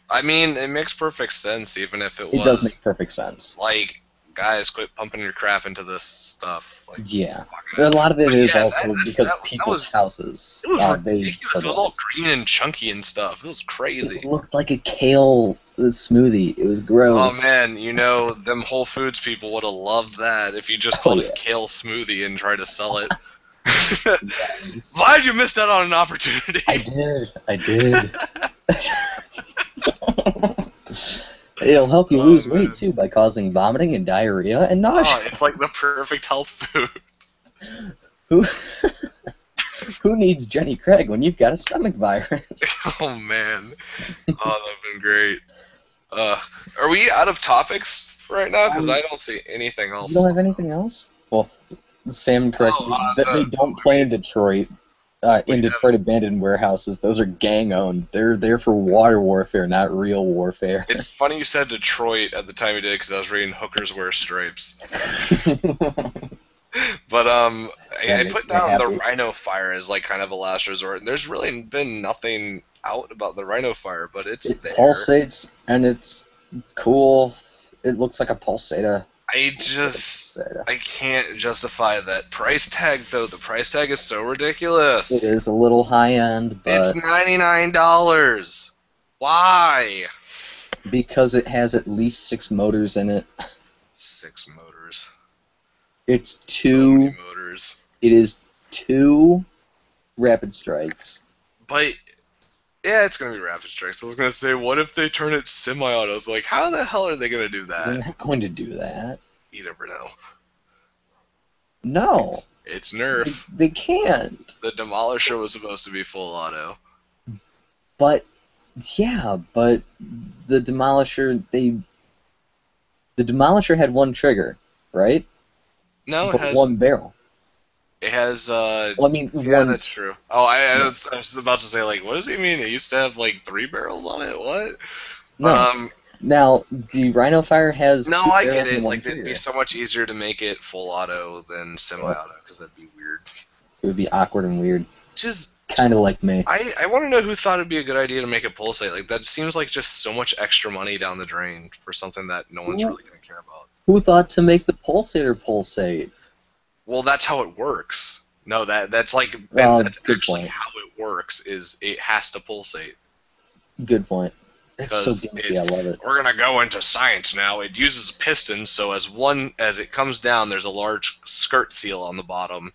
I mean, it makes perfect sense, even if it was... it does make perfect sense. Like, guys, quit pumping your crap into this stuff. Like, yeah. A lot of it is also because people's houses. It was ridiculous. It was all green and chunky and stuff. It was crazy. It looked like a kale smoothie. It was gross. Oh, man, you know, them Whole Foods people would have loved that if you just called it kale smoothie and tried to sell it. Why did you miss out on an opportunity? I did. It'll help you lose weight, too, by causing vomiting and diarrhea and nausea. Oh, it's like the perfect health food. Who needs Jenny Craig when you've got a stomach virus? Oh, man. Oh, that would have been great. Are we out of topics right now? Because I don't see anything else. You don't have anything else? Well, Sam corrected me that they don't play in Detroit. In Detroit abandoned warehouses, those are gang-owned. They're there for water warfare, not real warfare. It's funny you said Detroit at the time you did, because I was reading Hookers Wear Stripes. But I put down the Rhino Fire as like kind of a last resort. And there's really been nothing out about the Rhino Fire, but it there. Pulsates, and it's cool. It looks like a pulsator. I can't justify that price tag, though. The price tag is so ridiculous. It is a little high-end, but... it's $99. Why? Because it has at least 6 motors in it. 6 motors. It's 2... so many motors. It is 2 Rapid Strikes. But... yeah, it's going to be Rapid Strikes. I was going to say, what if they turn it semi-auto? I was like, how the hell are they going to do that? They're not going to do that. You never know. No. It's Nerf. They can't. The Demolisher was supposed to be full auto. But, yeah, but the Demolisher, the Demolisher had 1 trigger, right? No, but it has... 1 barrel. It has, well, I mean, yeah, that's true. Oh, I was about to say, like, what does he mean? It used to have, like, 3 barrels on it? What? No. Now, the Rhino Fire has... no, I get it. Like, it'd be so much easier to make it full auto than semi-auto, because that'd be weird. It would be awkward and weird. Just... kind of like me. I want to know who thought it'd be a good idea to make a pulsate. Like, that seems like just so much extra money down the drain for something that no one's really going to care about. Who thought to make the pulsator pulsate? Well, that's how it works. No, that's like that's actually how it works. Is it has to pulsate. Good point. It's so gimmicky. I love it. We're gonna go into science now. It uses pistons, so as it comes down, there's a large skirt seal on the bottom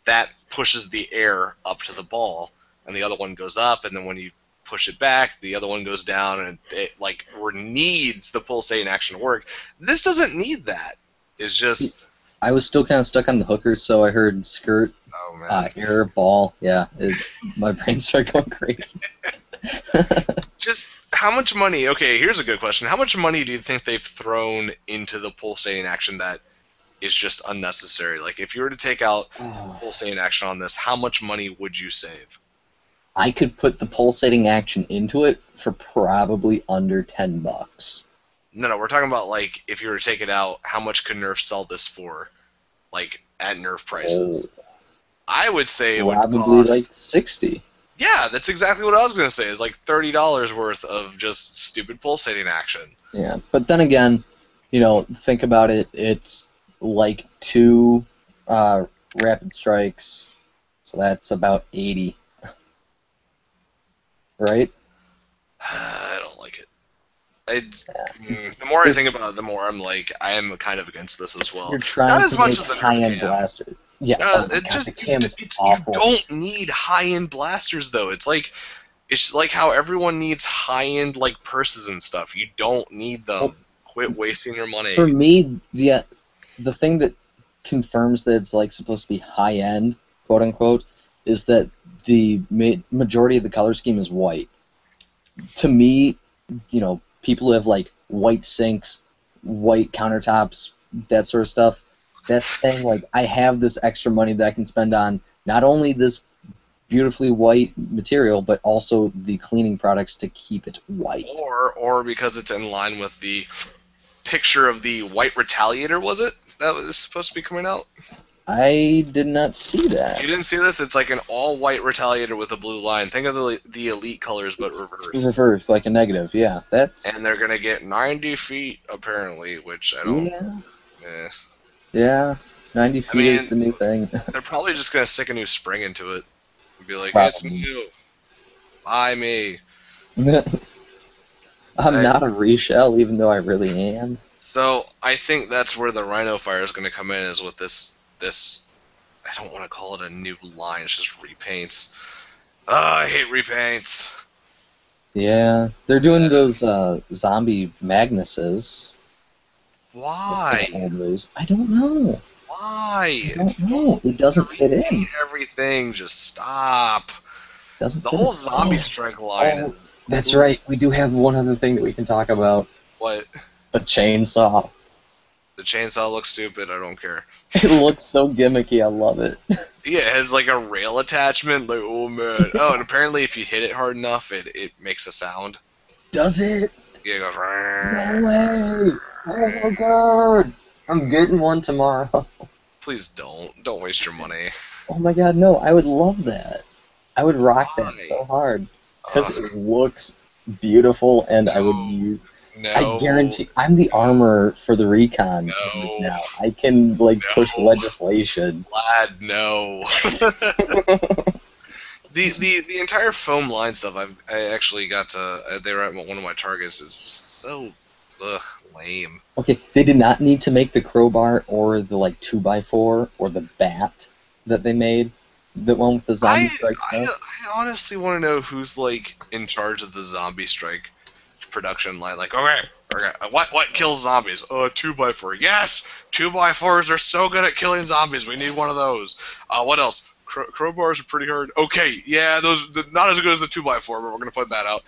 that pushes the air up to the ball, and the other one goes up. And then when you push it back, the other one goes down, and it like needs the pulsating action to work. This doesn't need that. It's just I was still kind of stuck on the hookers, so I heard skirt, oh man, air, ball. Yeah, my brain started going crazy. just how much money? Okay, here's a good question. How much money do you think they've thrown into the pulsating action that is just unnecessary? Like, if you were to take out pulsating action on this, how much money would you save? I could put the pulsating action into it for probably under $10. No, we're talking about, like, if you were to take it out, how much could Nerf sell this for, like, at Nerf prices? I would say it would probably cost, like 60. Yeah, that's exactly what I was going to say, is like $30 worth of just stupid pulsating action. Yeah, but then again, think about it, it's like 2 rapid strikes, so that's about 80. Right? I don't like it. The more I think about it, the more I'm like, I am kind of against this as well. You're trying Not as to much make as the high-end Nerf blaster. Yeah, it God, just the cam is you awful. don't need high-end blasters though. It's like how everyone needs high-end like purses and stuff. You don't need them. Well, quit wasting your money. For me, the thing that confirms that it's like supposed to be high-end, quote unquote, is that the majority of the color scheme is white. To me, people who have like white sinks, white countertops, that sort of stuff, that's saying like I have this extra money that I can spend on not only this beautifully white material, but also the cleaning products to keep it white. Or because it's in line with the picture of the white Retaliator, was it? That was supposed to be coming out? I did not see that. You didn't see this? It's like an all-white Retaliator with a blue line. Think of the Elite colors, but reversed. Reverse, like a negative, yeah. And they're going to get 90 feet, apparently, which I don't... Yeah. Eh. Yeah, 90 feet is the new thing. They're probably just going to stick a new spring into it. And be like, Probably. It's new. Buy me. I'm not a reshell, even though I really am. So, I think that's where the Rhino Fire is going to come in, is with this, I don't want to call it a new line, it's just repaints. I hate repaints. Yeah, they're doing those zombie Magnuses. Why? I don't know. Why? I don't know. It doesn't fit in. Everything, just stop. Doesn't the fit whole in. Zombie Strike line is... That's right. We do have one other thing that we can talk about. What? The chainsaw. The chainsaw looks stupid, I don't care. It looks so gimmicky, I love it. Yeah, it has like a rail attachment, like, oh man. Oh, and apparently if you hit it hard enough, it makes a sound. Does it? Yeah, it goes... No way! Oh my god! I'm getting one tomorrow. Please don't waste your money. Oh my god, no, I would love that. I would rock that so hard. Because it looks beautiful, and I would use... No. I guarantee I'm the armor for the recon now. I can push legislation. Lad, no. the entire foam line stuff I actually got to they were at one of my targets is just so lame. Okay, they did not need to make the crowbar or the 2x4 or the bat that they made. The one with the zombie strike. I honestly want to know who's in charge of the zombie strike production line. Okay, what kills zombies? 2x4. Yes, 2x4s are so good at killing zombies. We need one of those. What else? Crowbars are pretty hard. Okay, yeah, those not as good as the 2x4, but we're gonna put that out.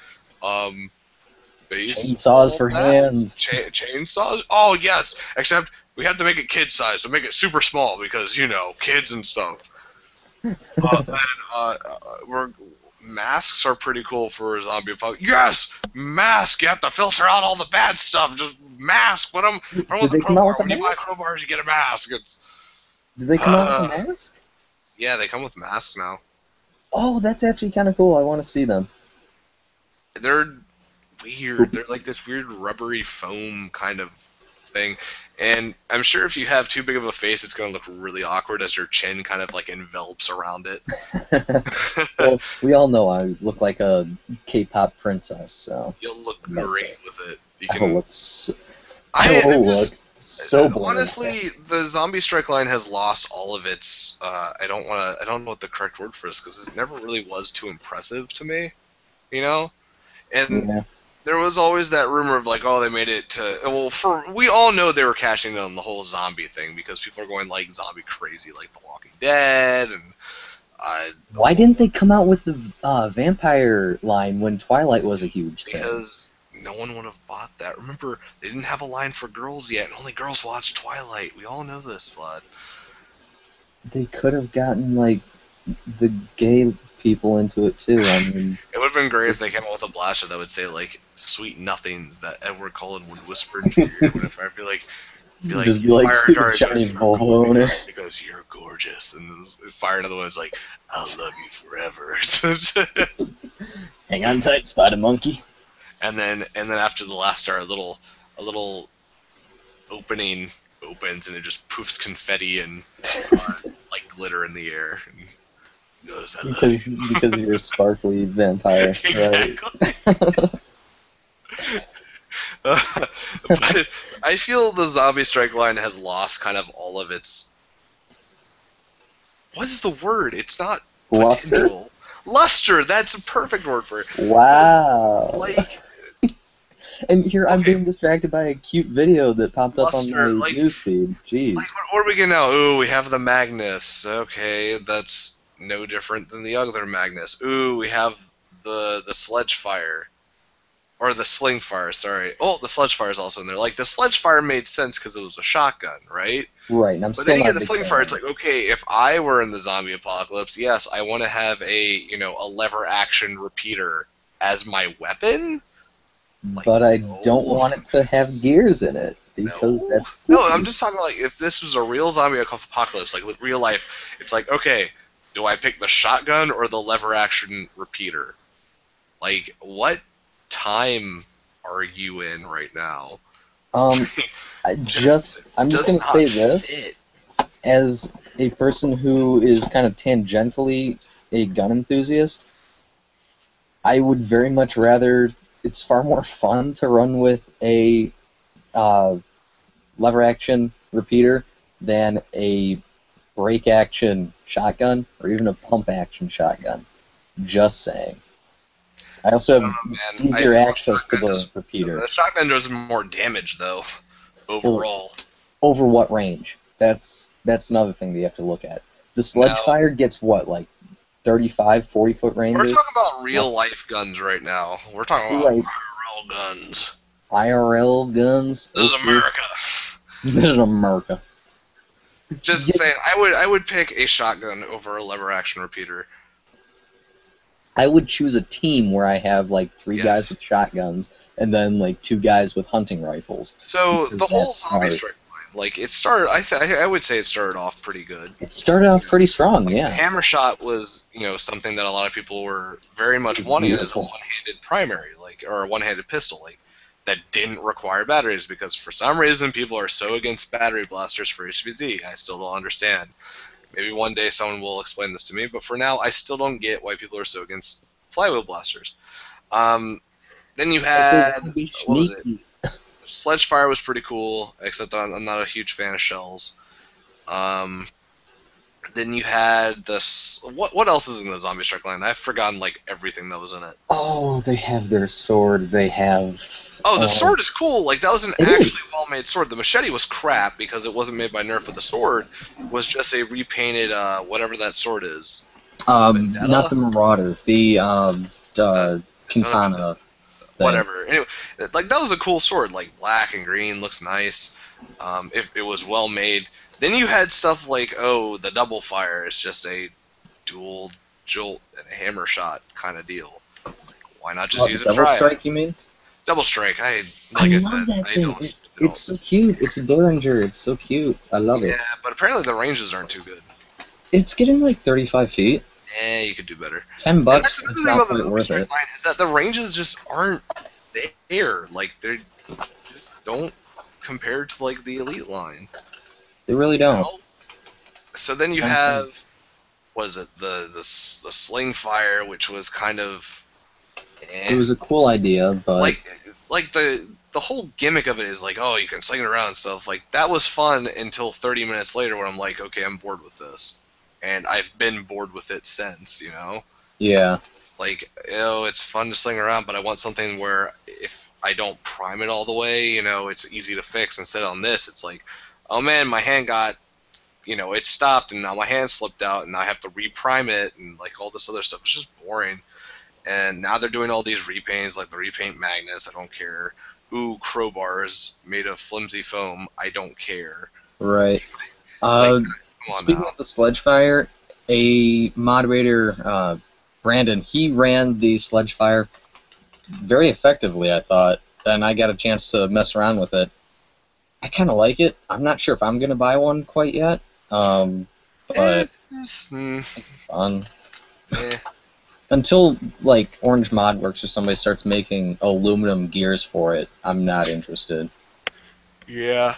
Chainsaws for hands. Chainsaws? Oh yes, except we have to make it kid size, so make it super small because kids and stuff. Masks are pretty cool for a zombie apocalypse. Yes, mask. You have to filter out all the bad stuff. Just mask. Put them with the crowbar. When you buy crowbars, you get a mask. Did they come out with a mask? Yeah, they come with masks now. Oh, that's actually kind of cool. I want to see them. They're weird. They're like this weird rubbery foam kind of thing, and I'm sure if you have too big of a face, it's going to look really awkward as your chin kind of envelops around it. Well, we all know I look like a K-pop princess, so you'll look great with it. I will look so boring. Honestly, the Zombie Strike line has lost all of its. I don't know what the correct word for this because it never really was too impressive to me. you know? And Yeah. there was always that rumor of like, oh, they made it to. Well, we all know they were cashing in on the whole zombie thing because people are going like zombie crazy, like The Walking Dead, and Why didn't they come out with the vampire line when Twilight was a huge thing? because no one would have bought that. Remember, they didn't have a line for girls yet, and only girls watch Twilight. We all know this, Vlad. They could have gotten like the gay people into it too. I mean, It would have been great if they came out with a blaster that would say like "sweet nothings" that Edward Cullen would whisper into your ear. Whenever I'd be like, just be like, fire stupid dart, Chinese goes, Volvo owner. it goes, "You're gorgeous," and fire another one. It's like, "I'll love you forever." Hang on tight, Spider Monkey. and then after the last star, a little opening opens and it just poofs confetti and like glitter in the air. And goes, I love you. Because you're a sparkly vampire. Exactly. Right? But I feel the Zombie Strike line has lost kind of all of its. What is the word? It's not Luster? potential. Luster. That's a perfect word for it. Wow. Like, and here I'm being distracted by a cute video that popped up Luster, on my like- newsfeed. Jeez. like what are we getting now? Ooh, we have the Magnus. Okay, that's no different than the other Magnus. Ooh, we have the Sledge Fire. Or the Sling Fire, sorry. Oh, the Sledge Fire is also in there. Like, the Sledge Fire made sense because it was a shotgun, right? Right, and I'm But still then you not get the Sling Fire, it's like, okay, if I were in the zombie apocalypse, yes, I want to have a lever action repeater as my weapon? Like, but I no. don't want it to have gears in it because No. that's No, I'm just talking like if this was a real zombie apocalypse, like real life, it's like, okay, do I pick the shotgun or the lever action repeater? Like, what time are you in right now? I'm just gonna say this fit. as a person who is kind of tangentially a gun enthusiast. I would very much rather. It's far more fun to run with a lever action repeater than a break action shotgun or even a pump action shotgun. Just saying. I also have Man, easier I feel access to shotgun the repeater. The shotgun does more damage though, overall. Over what range? That's another thing that you have to look at. The Sledge No. Fire gets what, like 35, 40-foot ranges? We're talking about real life guns right now. We're talking about Right. IRL guns. IRL guns. This is America. This is America. Just saying, I would pick a shotgun over a lever action repeater. I would choose a team where I have like 3 Yes. guys with shotguns and then like 2 guys with hunting rifles. So Because the whole that's zombie hard. strike line, like it started. I would say it started off pretty good. It started off pretty strong, yeah. Hammer shot was something that a lot of people were very much wanting as a Beautiful. one-handed primary, or a one-handed pistol, that didn't require batteries because for some reason people are so against battery blasters for HVZ. I still don't understand. Maybe one day someone will explain this to me, but for now I still don't get why people are so against flywheel blasters. Then you had what was it? Sledge Fire was pretty cool, except that I'm not a huge fan of shells. Then you had this. What else is in the Zombie Strike line? I've forgotten like everything that was in it. Oh, they have their sword. They have. Oh, the sword is cool. Like that was an It actually is. well-made sword. The machete was crap because it wasn't made by Nerf, but the sword was just a repainted whatever that sword is. Vendetta? Not the Marauder. The Katana. thing. Whatever. Anyway, like that was a cool sword. Like black and green, looks nice. If it was well made. Then you had stuff like the double fire is just a dual jolt and a hammer shot kind of deal. Why not just use a Double triad? Strike, you mean? Double strike. I love said, that I thing. don't. It's so cute. It's a Derringer. It's so cute. I love it. Yeah, but apparently the ranges aren't too good. It's getting like 35 feet. You could do better. $10. And that's It's another thing not about the quite Zombie worth Strike it. line is that the ranges just aren't there. Like they just don't compare to like the Elite line. They really don't. So then you I'm have saying- what is it? The Sling Fire, which was kind of It was a cool idea, but like the whole gimmick of it is like, oh, you can sling it around and stuff. Like that was fun until 30 minutes later when I'm like, okay, I'm bored with this, and I've been bored with it since. yeah. Like, it's fun to sling around, but I want something where if I don't prime it all the way, it's easy to fix. Instead on this, it's like, oh man, my hand got, it stopped, and now my hand slipped out, and I have to reprime it, and like all this other stuff. It's just boring. And now they're doing all these repaints, like the repaint Magnus. I don't care. Ooh, crowbars made of flimsy foam. I don't care. Right. Like, come on Speaking now. of the Sledgefire, a moderator, Brandon, he ran the Sledgefire very effectively, I thought, and I got a chance to mess around with it. I kind of like it. I'm not sure if I'm going to buy one quite yet, but it's fun. Eh. Until, like, Orange Mod Works or somebody starts making aluminum gears for it, I'm not interested. Yeah.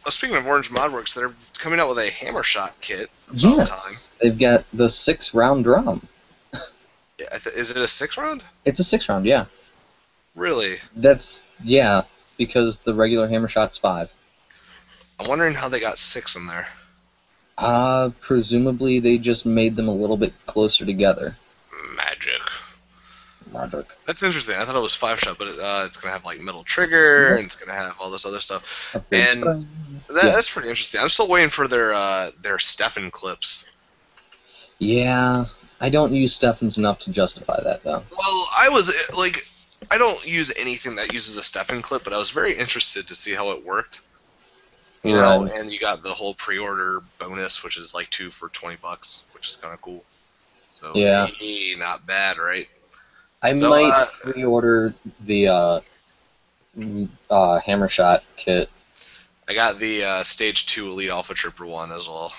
Speaking of Orange Modworks, they're coming out with a Hammer Shot kit. Yes, they've got the 6-round drum. Yeah, is it a 6-round? It's a 6-round, yeah. Really? Yeah, because the regular Hammer Shot's 5. I'm wondering how they got 6 in there. Presumably they just made them a little bit closer together. Magic. Magic. That's interesting. I thought it was 5-shot, but it's gonna have like metal trigger, and it's gonna have all this other stuff. And that's pretty interesting. I'm still waiting for their Stefan clips. Yeah, I don't use Steffens enough to justify that, though. Well, I don't use anything that uses a Stefan clip, but I was very interested to see how it worked. You know, and you got the whole pre-order bonus, which is like 2 for $20, which is kind of cool. So yeah, hey, not bad, right? I might pre-order the Hammer Shot kit. I got the Stage 2 Elite Alpha Trooper one as well.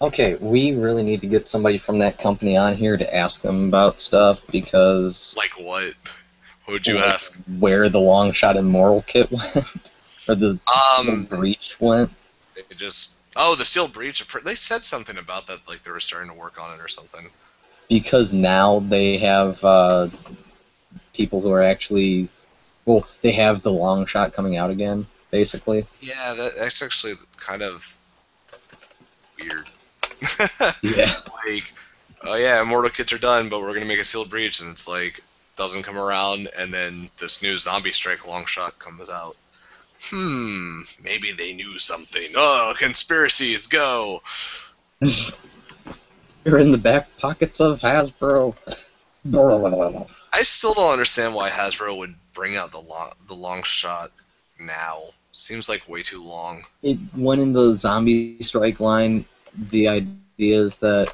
Okay, we really need to get somebody from that company on here to ask them about stuff, because... Like what? What would you ask? Where the Long Shot Immortal kit went? Or the Sealed Breach went? The Sealed Breach, they said something about that, like they were starting to work on it or something. Because now they have people who are actually... Well, they have the Long Shot coming out again, basically. Yeah, that's actually kind of weird. Yeah. Like, oh yeah, Immortal kits are done, but we're going to make a Sealed Breach, and it's like, doesn't come around, and then this new Zombie Strike Long Shot comes out. Maybe they knew something. Oh, conspiracies, go! You're in the back pockets of Hasbro. I still don't understand why Hasbro would bring out the long shot now. Seems like way too long. It went in the Zombie Strike line. The idea is that,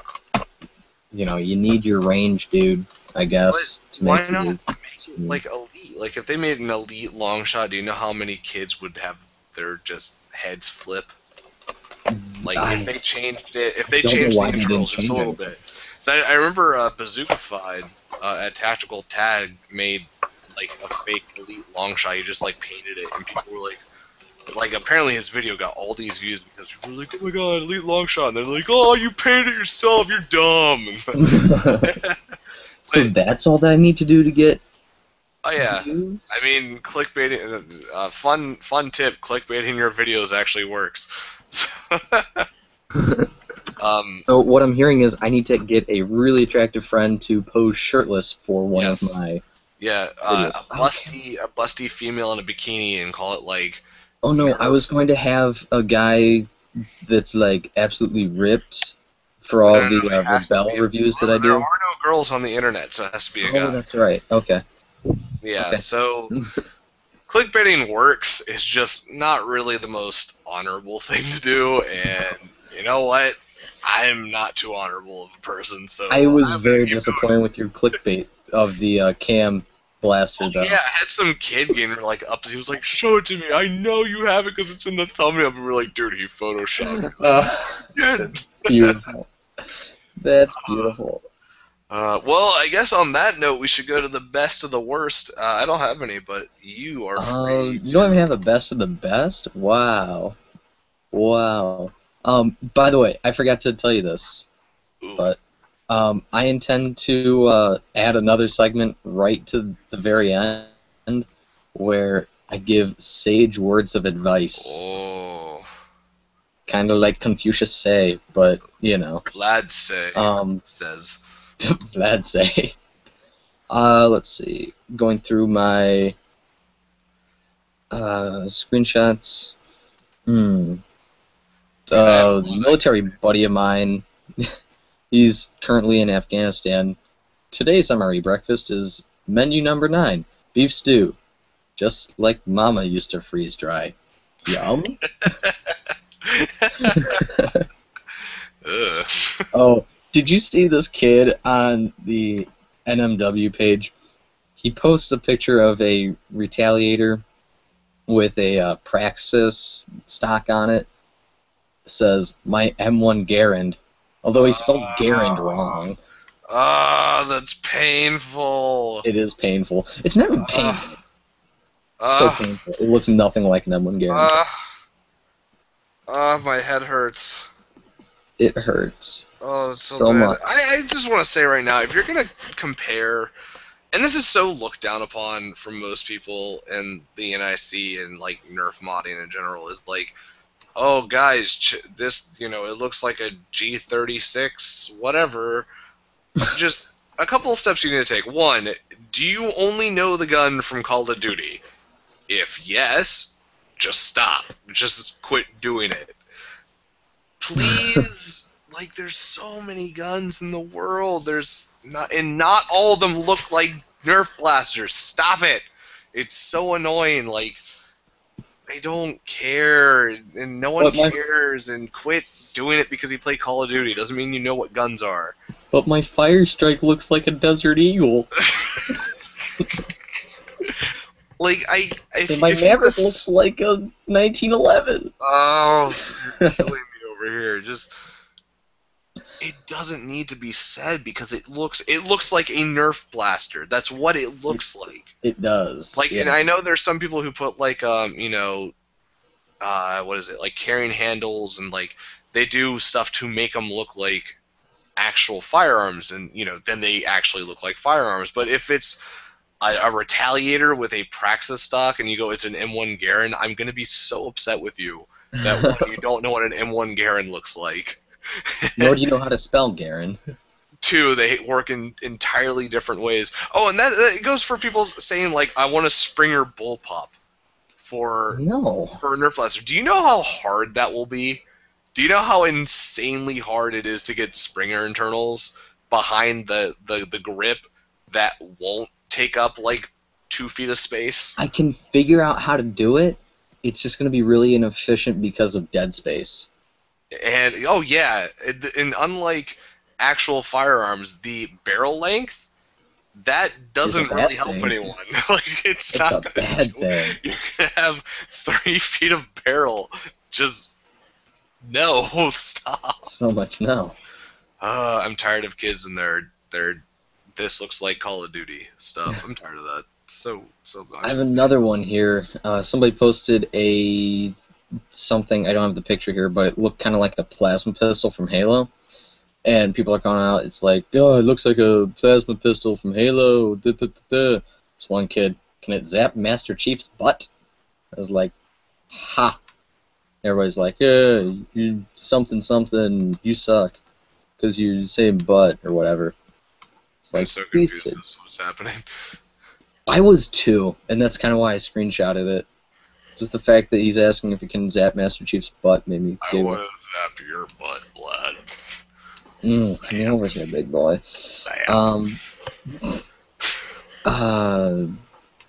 you need your range, dude, I guess. Why not make it like elite? Like, if they made an elite long shot, do you know how many kids would have their just heads flip? Like, if they changed it, if they changed the internals just a little bit. So I remember Bazookafied at Tactical Tag made like a fake elite long shot. He just like painted it, and people were like apparently his video got all these views because people were like, oh my god, elite long shot, and they're like, oh, you painted it yourself, you're dumb. So that's all that I need to do to get. Oh yeah, views? I mean, clickbaiting. Fun tip: clickbaiting your videos actually works. So what I'm hearing is I need to get a really attractive friend to pose shirtless for one of my. Yeah, a busty female in a bikini, and call it like. Oh no, I was going to have a guy that's like absolutely ripped for all the Rebel reviews that I do. There are no girls on the internet, so it has to be a guy. Oh, that's right. Okay. Yeah, okay. So clickbaiting works. It's just not really the most honorable thing to do, and you know what? I'm not too honorable of a person, so... I was very disappointed with your clickbait of the Cam Blaster, though. Yeah, I had some kid getting like up, he was like, show it to me, I know you have it because it's in the thumbnail, and we're like, dude, he photoshopped it. Beautiful. That's beautiful. Well, I guess on that note, we should go to the best of the worst. I don't have any, but you are free. You don't even have a best of the best? Wow. Wow. By the way, I forgot to tell you this, but I intend to add another segment right to the very end where I give sage words of advice. Oh. kind of like Confucius say, but you know. Vlad say says. Vlad say. Let's see. Going through my screenshots. Military buddy of mine. He's currently in Afghanistan. Today's MRE breakfast is menu number 9, beef stew, just like Mama used to freeze dry. Yum. Oh, did you see this kid on the NMW page? He posts a picture of a Retaliator with a Praxis stock on it. Says, my M1 Garand. Although he spelled Garand wrong. That's painful. It is painful. It's not even painful. So painful. It looks nothing like an M1 Garand. My head hurts. It hurts. Oh, that's so bad. Much. I just want to say right now, if you're going to compare, and this is so looked down upon from most people in the NIC and like Nerf modding in general, is like, oh guys, this, you know, it looks like a G36, whatever. Just a couple of steps you need to take. One, do you only know the gun from Call of Duty? If yes, just stop. Just quit doing it. Please. Like, there's so many guns in the world. Not all of them look like Nerf blasters. Stop it. It's so annoying. Like, they don't care, and no one cares, and quit doing it because you play Call of Duty. Doesn't mean you know what guns are. But my Fire Strike looks like a Desert Eagle. Like, my Maverick looks like a 1911. Oh, you're killing me over here. Just, it doesn't need to be said because it looks like a Nerf blaster. That's what it looks like. It does. Like, yeah. And I know there's some people who put like you know, what is it, like carrying handles, and like they do stuff to make them look like actual firearms, and you know, then they actually look like firearms. But if it's a Retaliator with a Praxis stock and you go, it's an M1 Garand, I'm gonna be so upset with you that one, you don't know what an M1 Garand looks like. Nor do you know how to spell Garand. 2, they work in entirely different ways. Oh, and that goes for people saying, like, I want a Springer bullpup for a Nerf blaster. Do you know how hard that will be? Do you know how insanely hard it is to get Springer internals behind the grip that won't take up, like, 2 feet of space? I can figure out how to do it. It's just going to be really inefficient because of dead space. And, oh yeah, and unlike actual firearms, the barrel length, that doesn't really help anyone. Like, it's not a bad thing. You're going to have 3 feet of barrel. Just, no, stop. So much no. I'm tired of kids and their this looks like Call of Duty stuff. I'm tired of that. So I have another one here. Somebody posted something, I don't have the picture here, but it looked kind of like a plasma pistol from Halo. And people are calling out, it's like, oh, it looks like a plasma pistol from Halo. This one kid, can it zap Master Chief's butt? I was like, ha. Everybody's like, yeah, you something, you suck. Because you say butt or whatever. It's like, I'm so confused as to what's happening. I was too, and that's kind of why I screenshotted it. Just the fact that he's asking if he can zap Master Chief's butt made me I want to zap your butt, Vlad. Come over here, big boy.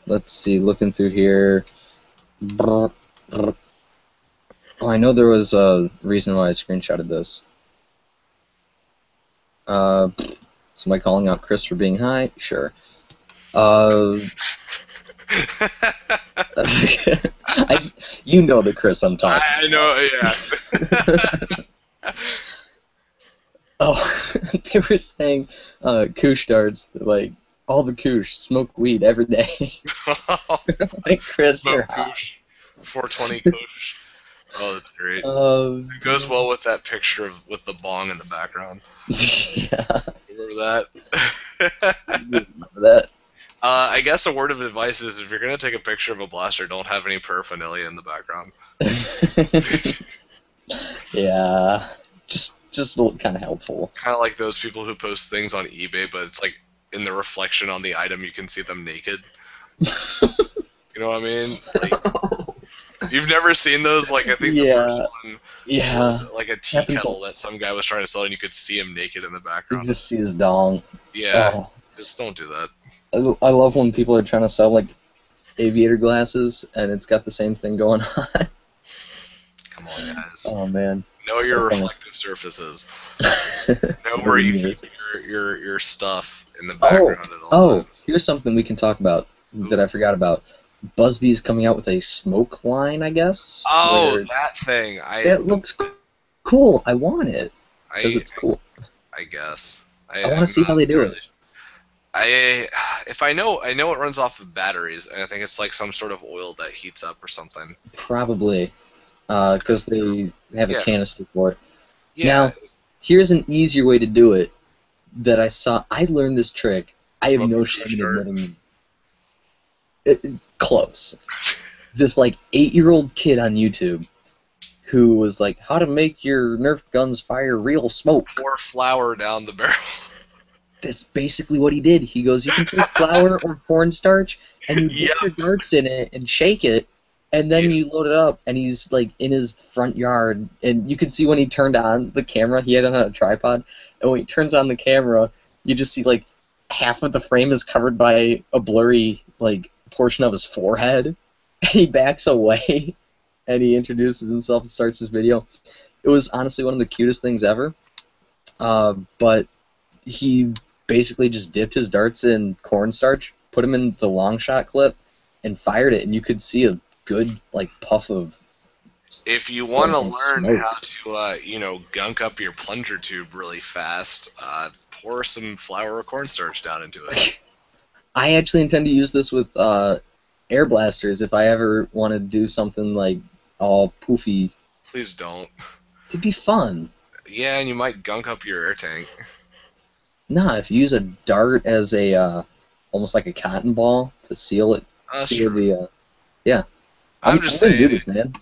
Let's see, looking through here. Oh, I know there was a reason why I screenshotted this. Somebody calling out Chris for being high? Sure. You know the Chris I'm talking about. I know, yeah. Oh, they were saying Koosh darts, like, all the Koosh smoke weed every day. Like, Chris, smoke you're hot. Koosh. 420 Koosh. Oh, that's great. It goes well with that picture with the bong in the background. Yeah. Remember that? Remember that? I guess a word of advice is if you're going to take a picture of a blaster, don't have any paraphernalia in the background. Yeah, just kind of helpful. Kind of like those people who post things on eBay, but it's like in the reflection on the item, you can see them naked. You know what I mean? Like, you've never seen those? Like, I think the first Yeah, one yeah. was like a tea Happens kettle that some guy was trying to sell, and you could see him naked in the You background. just see his dong. Yeah, Oh, just don't do that. I love when people are trying to sell like aviator glasses and it's got the same thing going on. Come on, guys. Oh man. Know So your funny. reflective surfaces. Know where you keep your stuff in the Oh, background at all times. here's something we can talk about that I forgot about. Busby's coming out with a smoke line, I guess. Oh, where that thing. it looks cool. I want it because it's cool. I guess. I want to see how they do it. I know it runs off of batteries, and I think it's like some sort of oil that heats up or something. Probably, because they have a Yeah. canister for it. Yeah. Now, here's an easier way to do it that I saw. I learned this trick. I have no shame in admitting close. This like 8-year-old kid on YouTube who was like, how to make your Nerf guns fire real smoke. Pour flour down the barrel. That's basically what he did. He goes, you can take flour or cornstarch and you dip your darts in it and shake it, and then you load it up, and he's like in his front yard, and you could see when he turned on the camera, he had it on a tripod, and when he turns on the camera, you just see like half of the frame is covered by a blurry like portion of his forehead, and he backs away, and he introduces himself and starts his video. It was honestly one of the cutest things ever, but he basically just dipped his darts in cornstarch, put them in the long shot clip, and fired it, and you could see a good like puff of. If you want to learn smoke. how to, gunk up your plunger tube really fast, pour some flour or cornstarch down into it. I actually intend to use this with air blasters if I ever want to do something like all poofy. Please don't. It'd be fun. Yeah, and you might gunk up your air tank. Nah, if you use a dart as a almost like a cotton ball to seal it, seal the yeah. I'm just saying. Do this, man.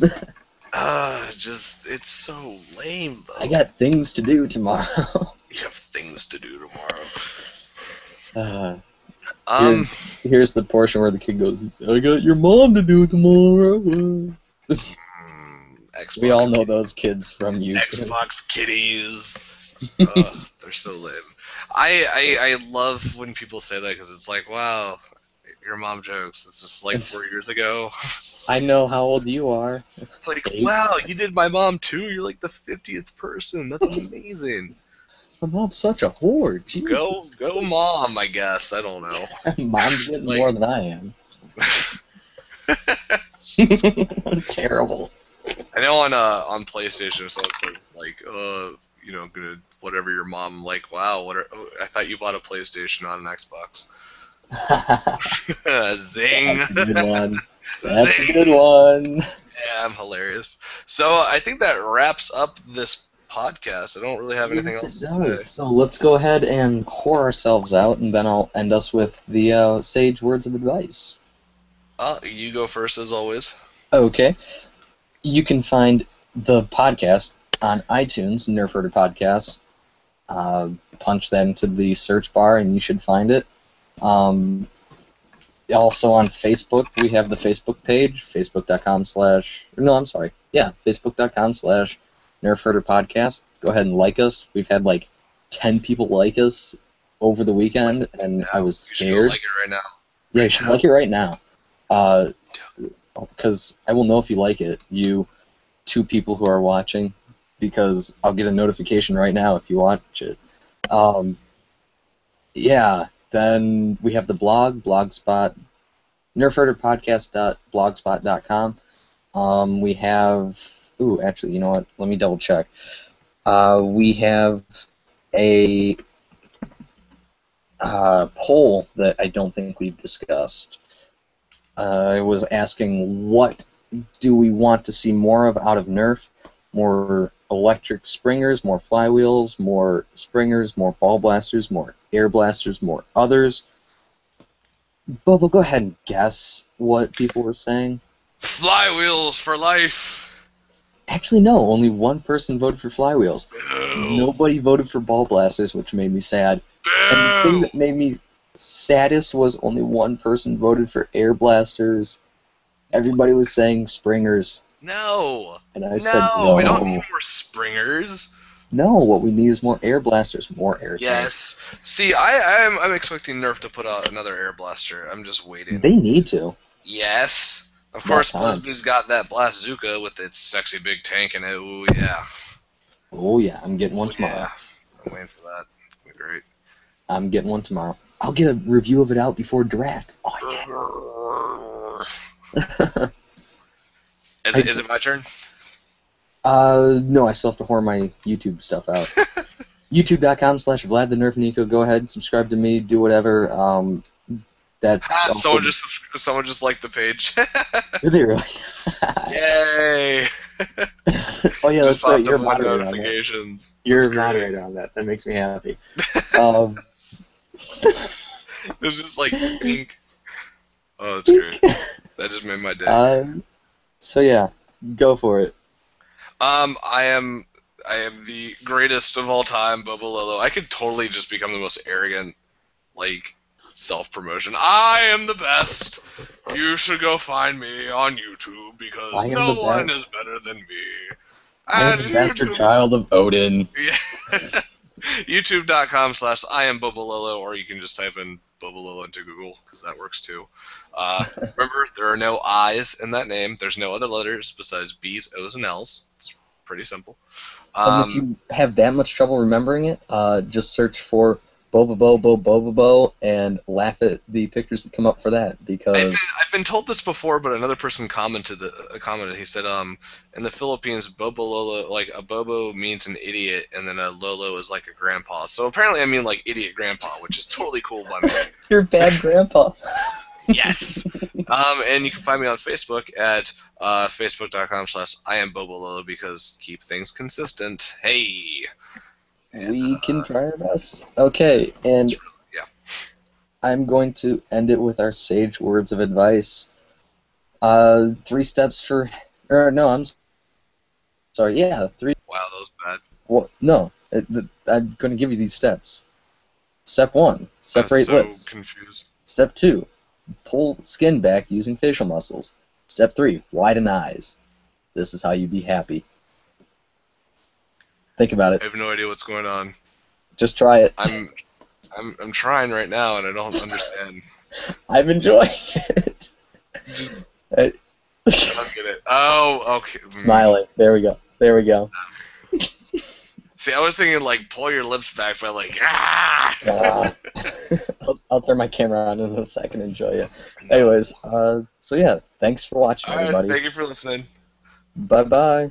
It's so lame though. I got things to do tomorrow. You have things to do tomorrow. Here's the portion where the kid goes, I got your mom to do tomorrow. Xbox we all know those kids from YouTube. Xbox kitties. They're so lame. I love when people say that because it's like, wow, your mom jokes. It's just like 4 years ago. I know how old you are. It's like, wow, you did my mom too? You're like the 50th person. That's amazing. My mom's such a whore. Jesus. Go mom, I guess. I don't know. Mom's getting more than I am. Terrible. I know on PlayStation, so it says like, gonna whatever your mom. I'm like, wow, I thought you bought a PlayStation, not an Xbox. Zing. That's a good one. That's a good one. Yeah, I'm hilarious. So I think that wraps up this podcast. I don't really have anything else to say. So let's go ahead and whore ourselves out, and then I'll end us with the sage words of advice. You go first, as always. Okay. You can find the podcast on iTunes, Nerf Herder Podcast. Punch that into the search bar, and you should find it. Also on Facebook, we have the Facebook page, facebook.com/Nerf Herder Podcast. Go ahead and like us. We've had like 10 people like us over the weekend, and I was scared. You should like it right now. Yeah, you should like it right now. Because I will know if you like it, you 2 people who are watching, because I'll get a notification right now if you watch it. Yeah, then we have the blog, Blogspot, nerfherderpodcast.blogspot.com. We have, actually, you know what? Let me double check. We have a poll that I don't think we've discussed. I was asking, what do we want to see more of out of Nerf? More electric springers, more flywheels, more springers, more ball blasters, more air blasters, more others. Bubba, go ahead and guess what people were saying. Flywheels for life. Actually, no. Only one person voted for flywheels. Boo. Nobody voted for ball blasters, which made me sad. And the thing Boo. that made me saddest was only one person voted for air blasters. Everybody was saying springers. No. And I said, No, we don't no. need more springers. No, what we need is more air blasters, more air tanks. Yes. See, I'm expecting Nerf to put out another air blaster. I'm just waiting. They need to. Yes. Of It's course, about time. Blizzby's got that Blazooka with its sexy big tank in it. Ooh, yeah. Oh, yeah, I'm getting one Ooh, tomorrow. yeah. I'm waiting for that. It's going to be great. I'm getting one tomorrow. I'll get a review of it out before Drac. Oh, yeah. Is it my turn? No, I still have to whore my YouTube stuff out. YouTube.com/Vlad the Nerf Nico. Go ahead, subscribe to me, do whatever. That's Someone just liked the page. Did they really? Yay! Oh yeah, Just that's right. popped You're up a my moderator on that. notifications. You're That's a great. moderator on that. That makes me happy. It's just like pink. Oh, that's great. That just made my day. So yeah, go for it. I am the greatest of all time, Bubba Lolo. I could totally just become the most arrogant, like, self-promotion. I am the best. You should go find me on YouTube because I am no the one best. is better than me. I am And the bastard YouTube- child of Odin. Yeah. YouTube.com/IamBubbaLolo, or you can just type in Bubbalolo into Google, because that works too. Remember, there are no I's in that name. There's no other letters besides B's, O's, and L's. It's pretty simple. And if you have that much trouble remembering it, just search for Bobo and laugh at the pictures that come up for that, because I've been told this before, but another person commented. He said, in the Philippines, Bobo Lolo, like a Bobo means an idiot, and then a Lolo is like a grandpa. So apparently, I mean like idiot grandpa, which is totally cool by me. you're bad grandpa. Yes. And you can find me on Facebook at facebook.com/IamBobololo, because keep things consistent. Hey. We can try our best. Okay, and Yeah. I'm going to end it with our sage words of advice. 3 steps for, or no, I'm sorry. Yeah, 3. Wow, that was bad. Well, no, I'm going to give you these steps. Step 1, separate I'm lips. so confused. Step 2, pull skin back using facial muscles. Step 3, widen eyes. This is how you be happy. Think about it. I have no idea what's going on. Just try it. I'm trying right now, and I don't understand. I'm enjoying it. Just I- I don't get it. Oh, okay. Smiling. There we go. There we go. See, I was thinking like pull your lips back by like ah. I'll turn my camera on in a second. Enjoy it. Anyways, so yeah, thanks for watching, All right, everybody. thank you for listening. Bye bye.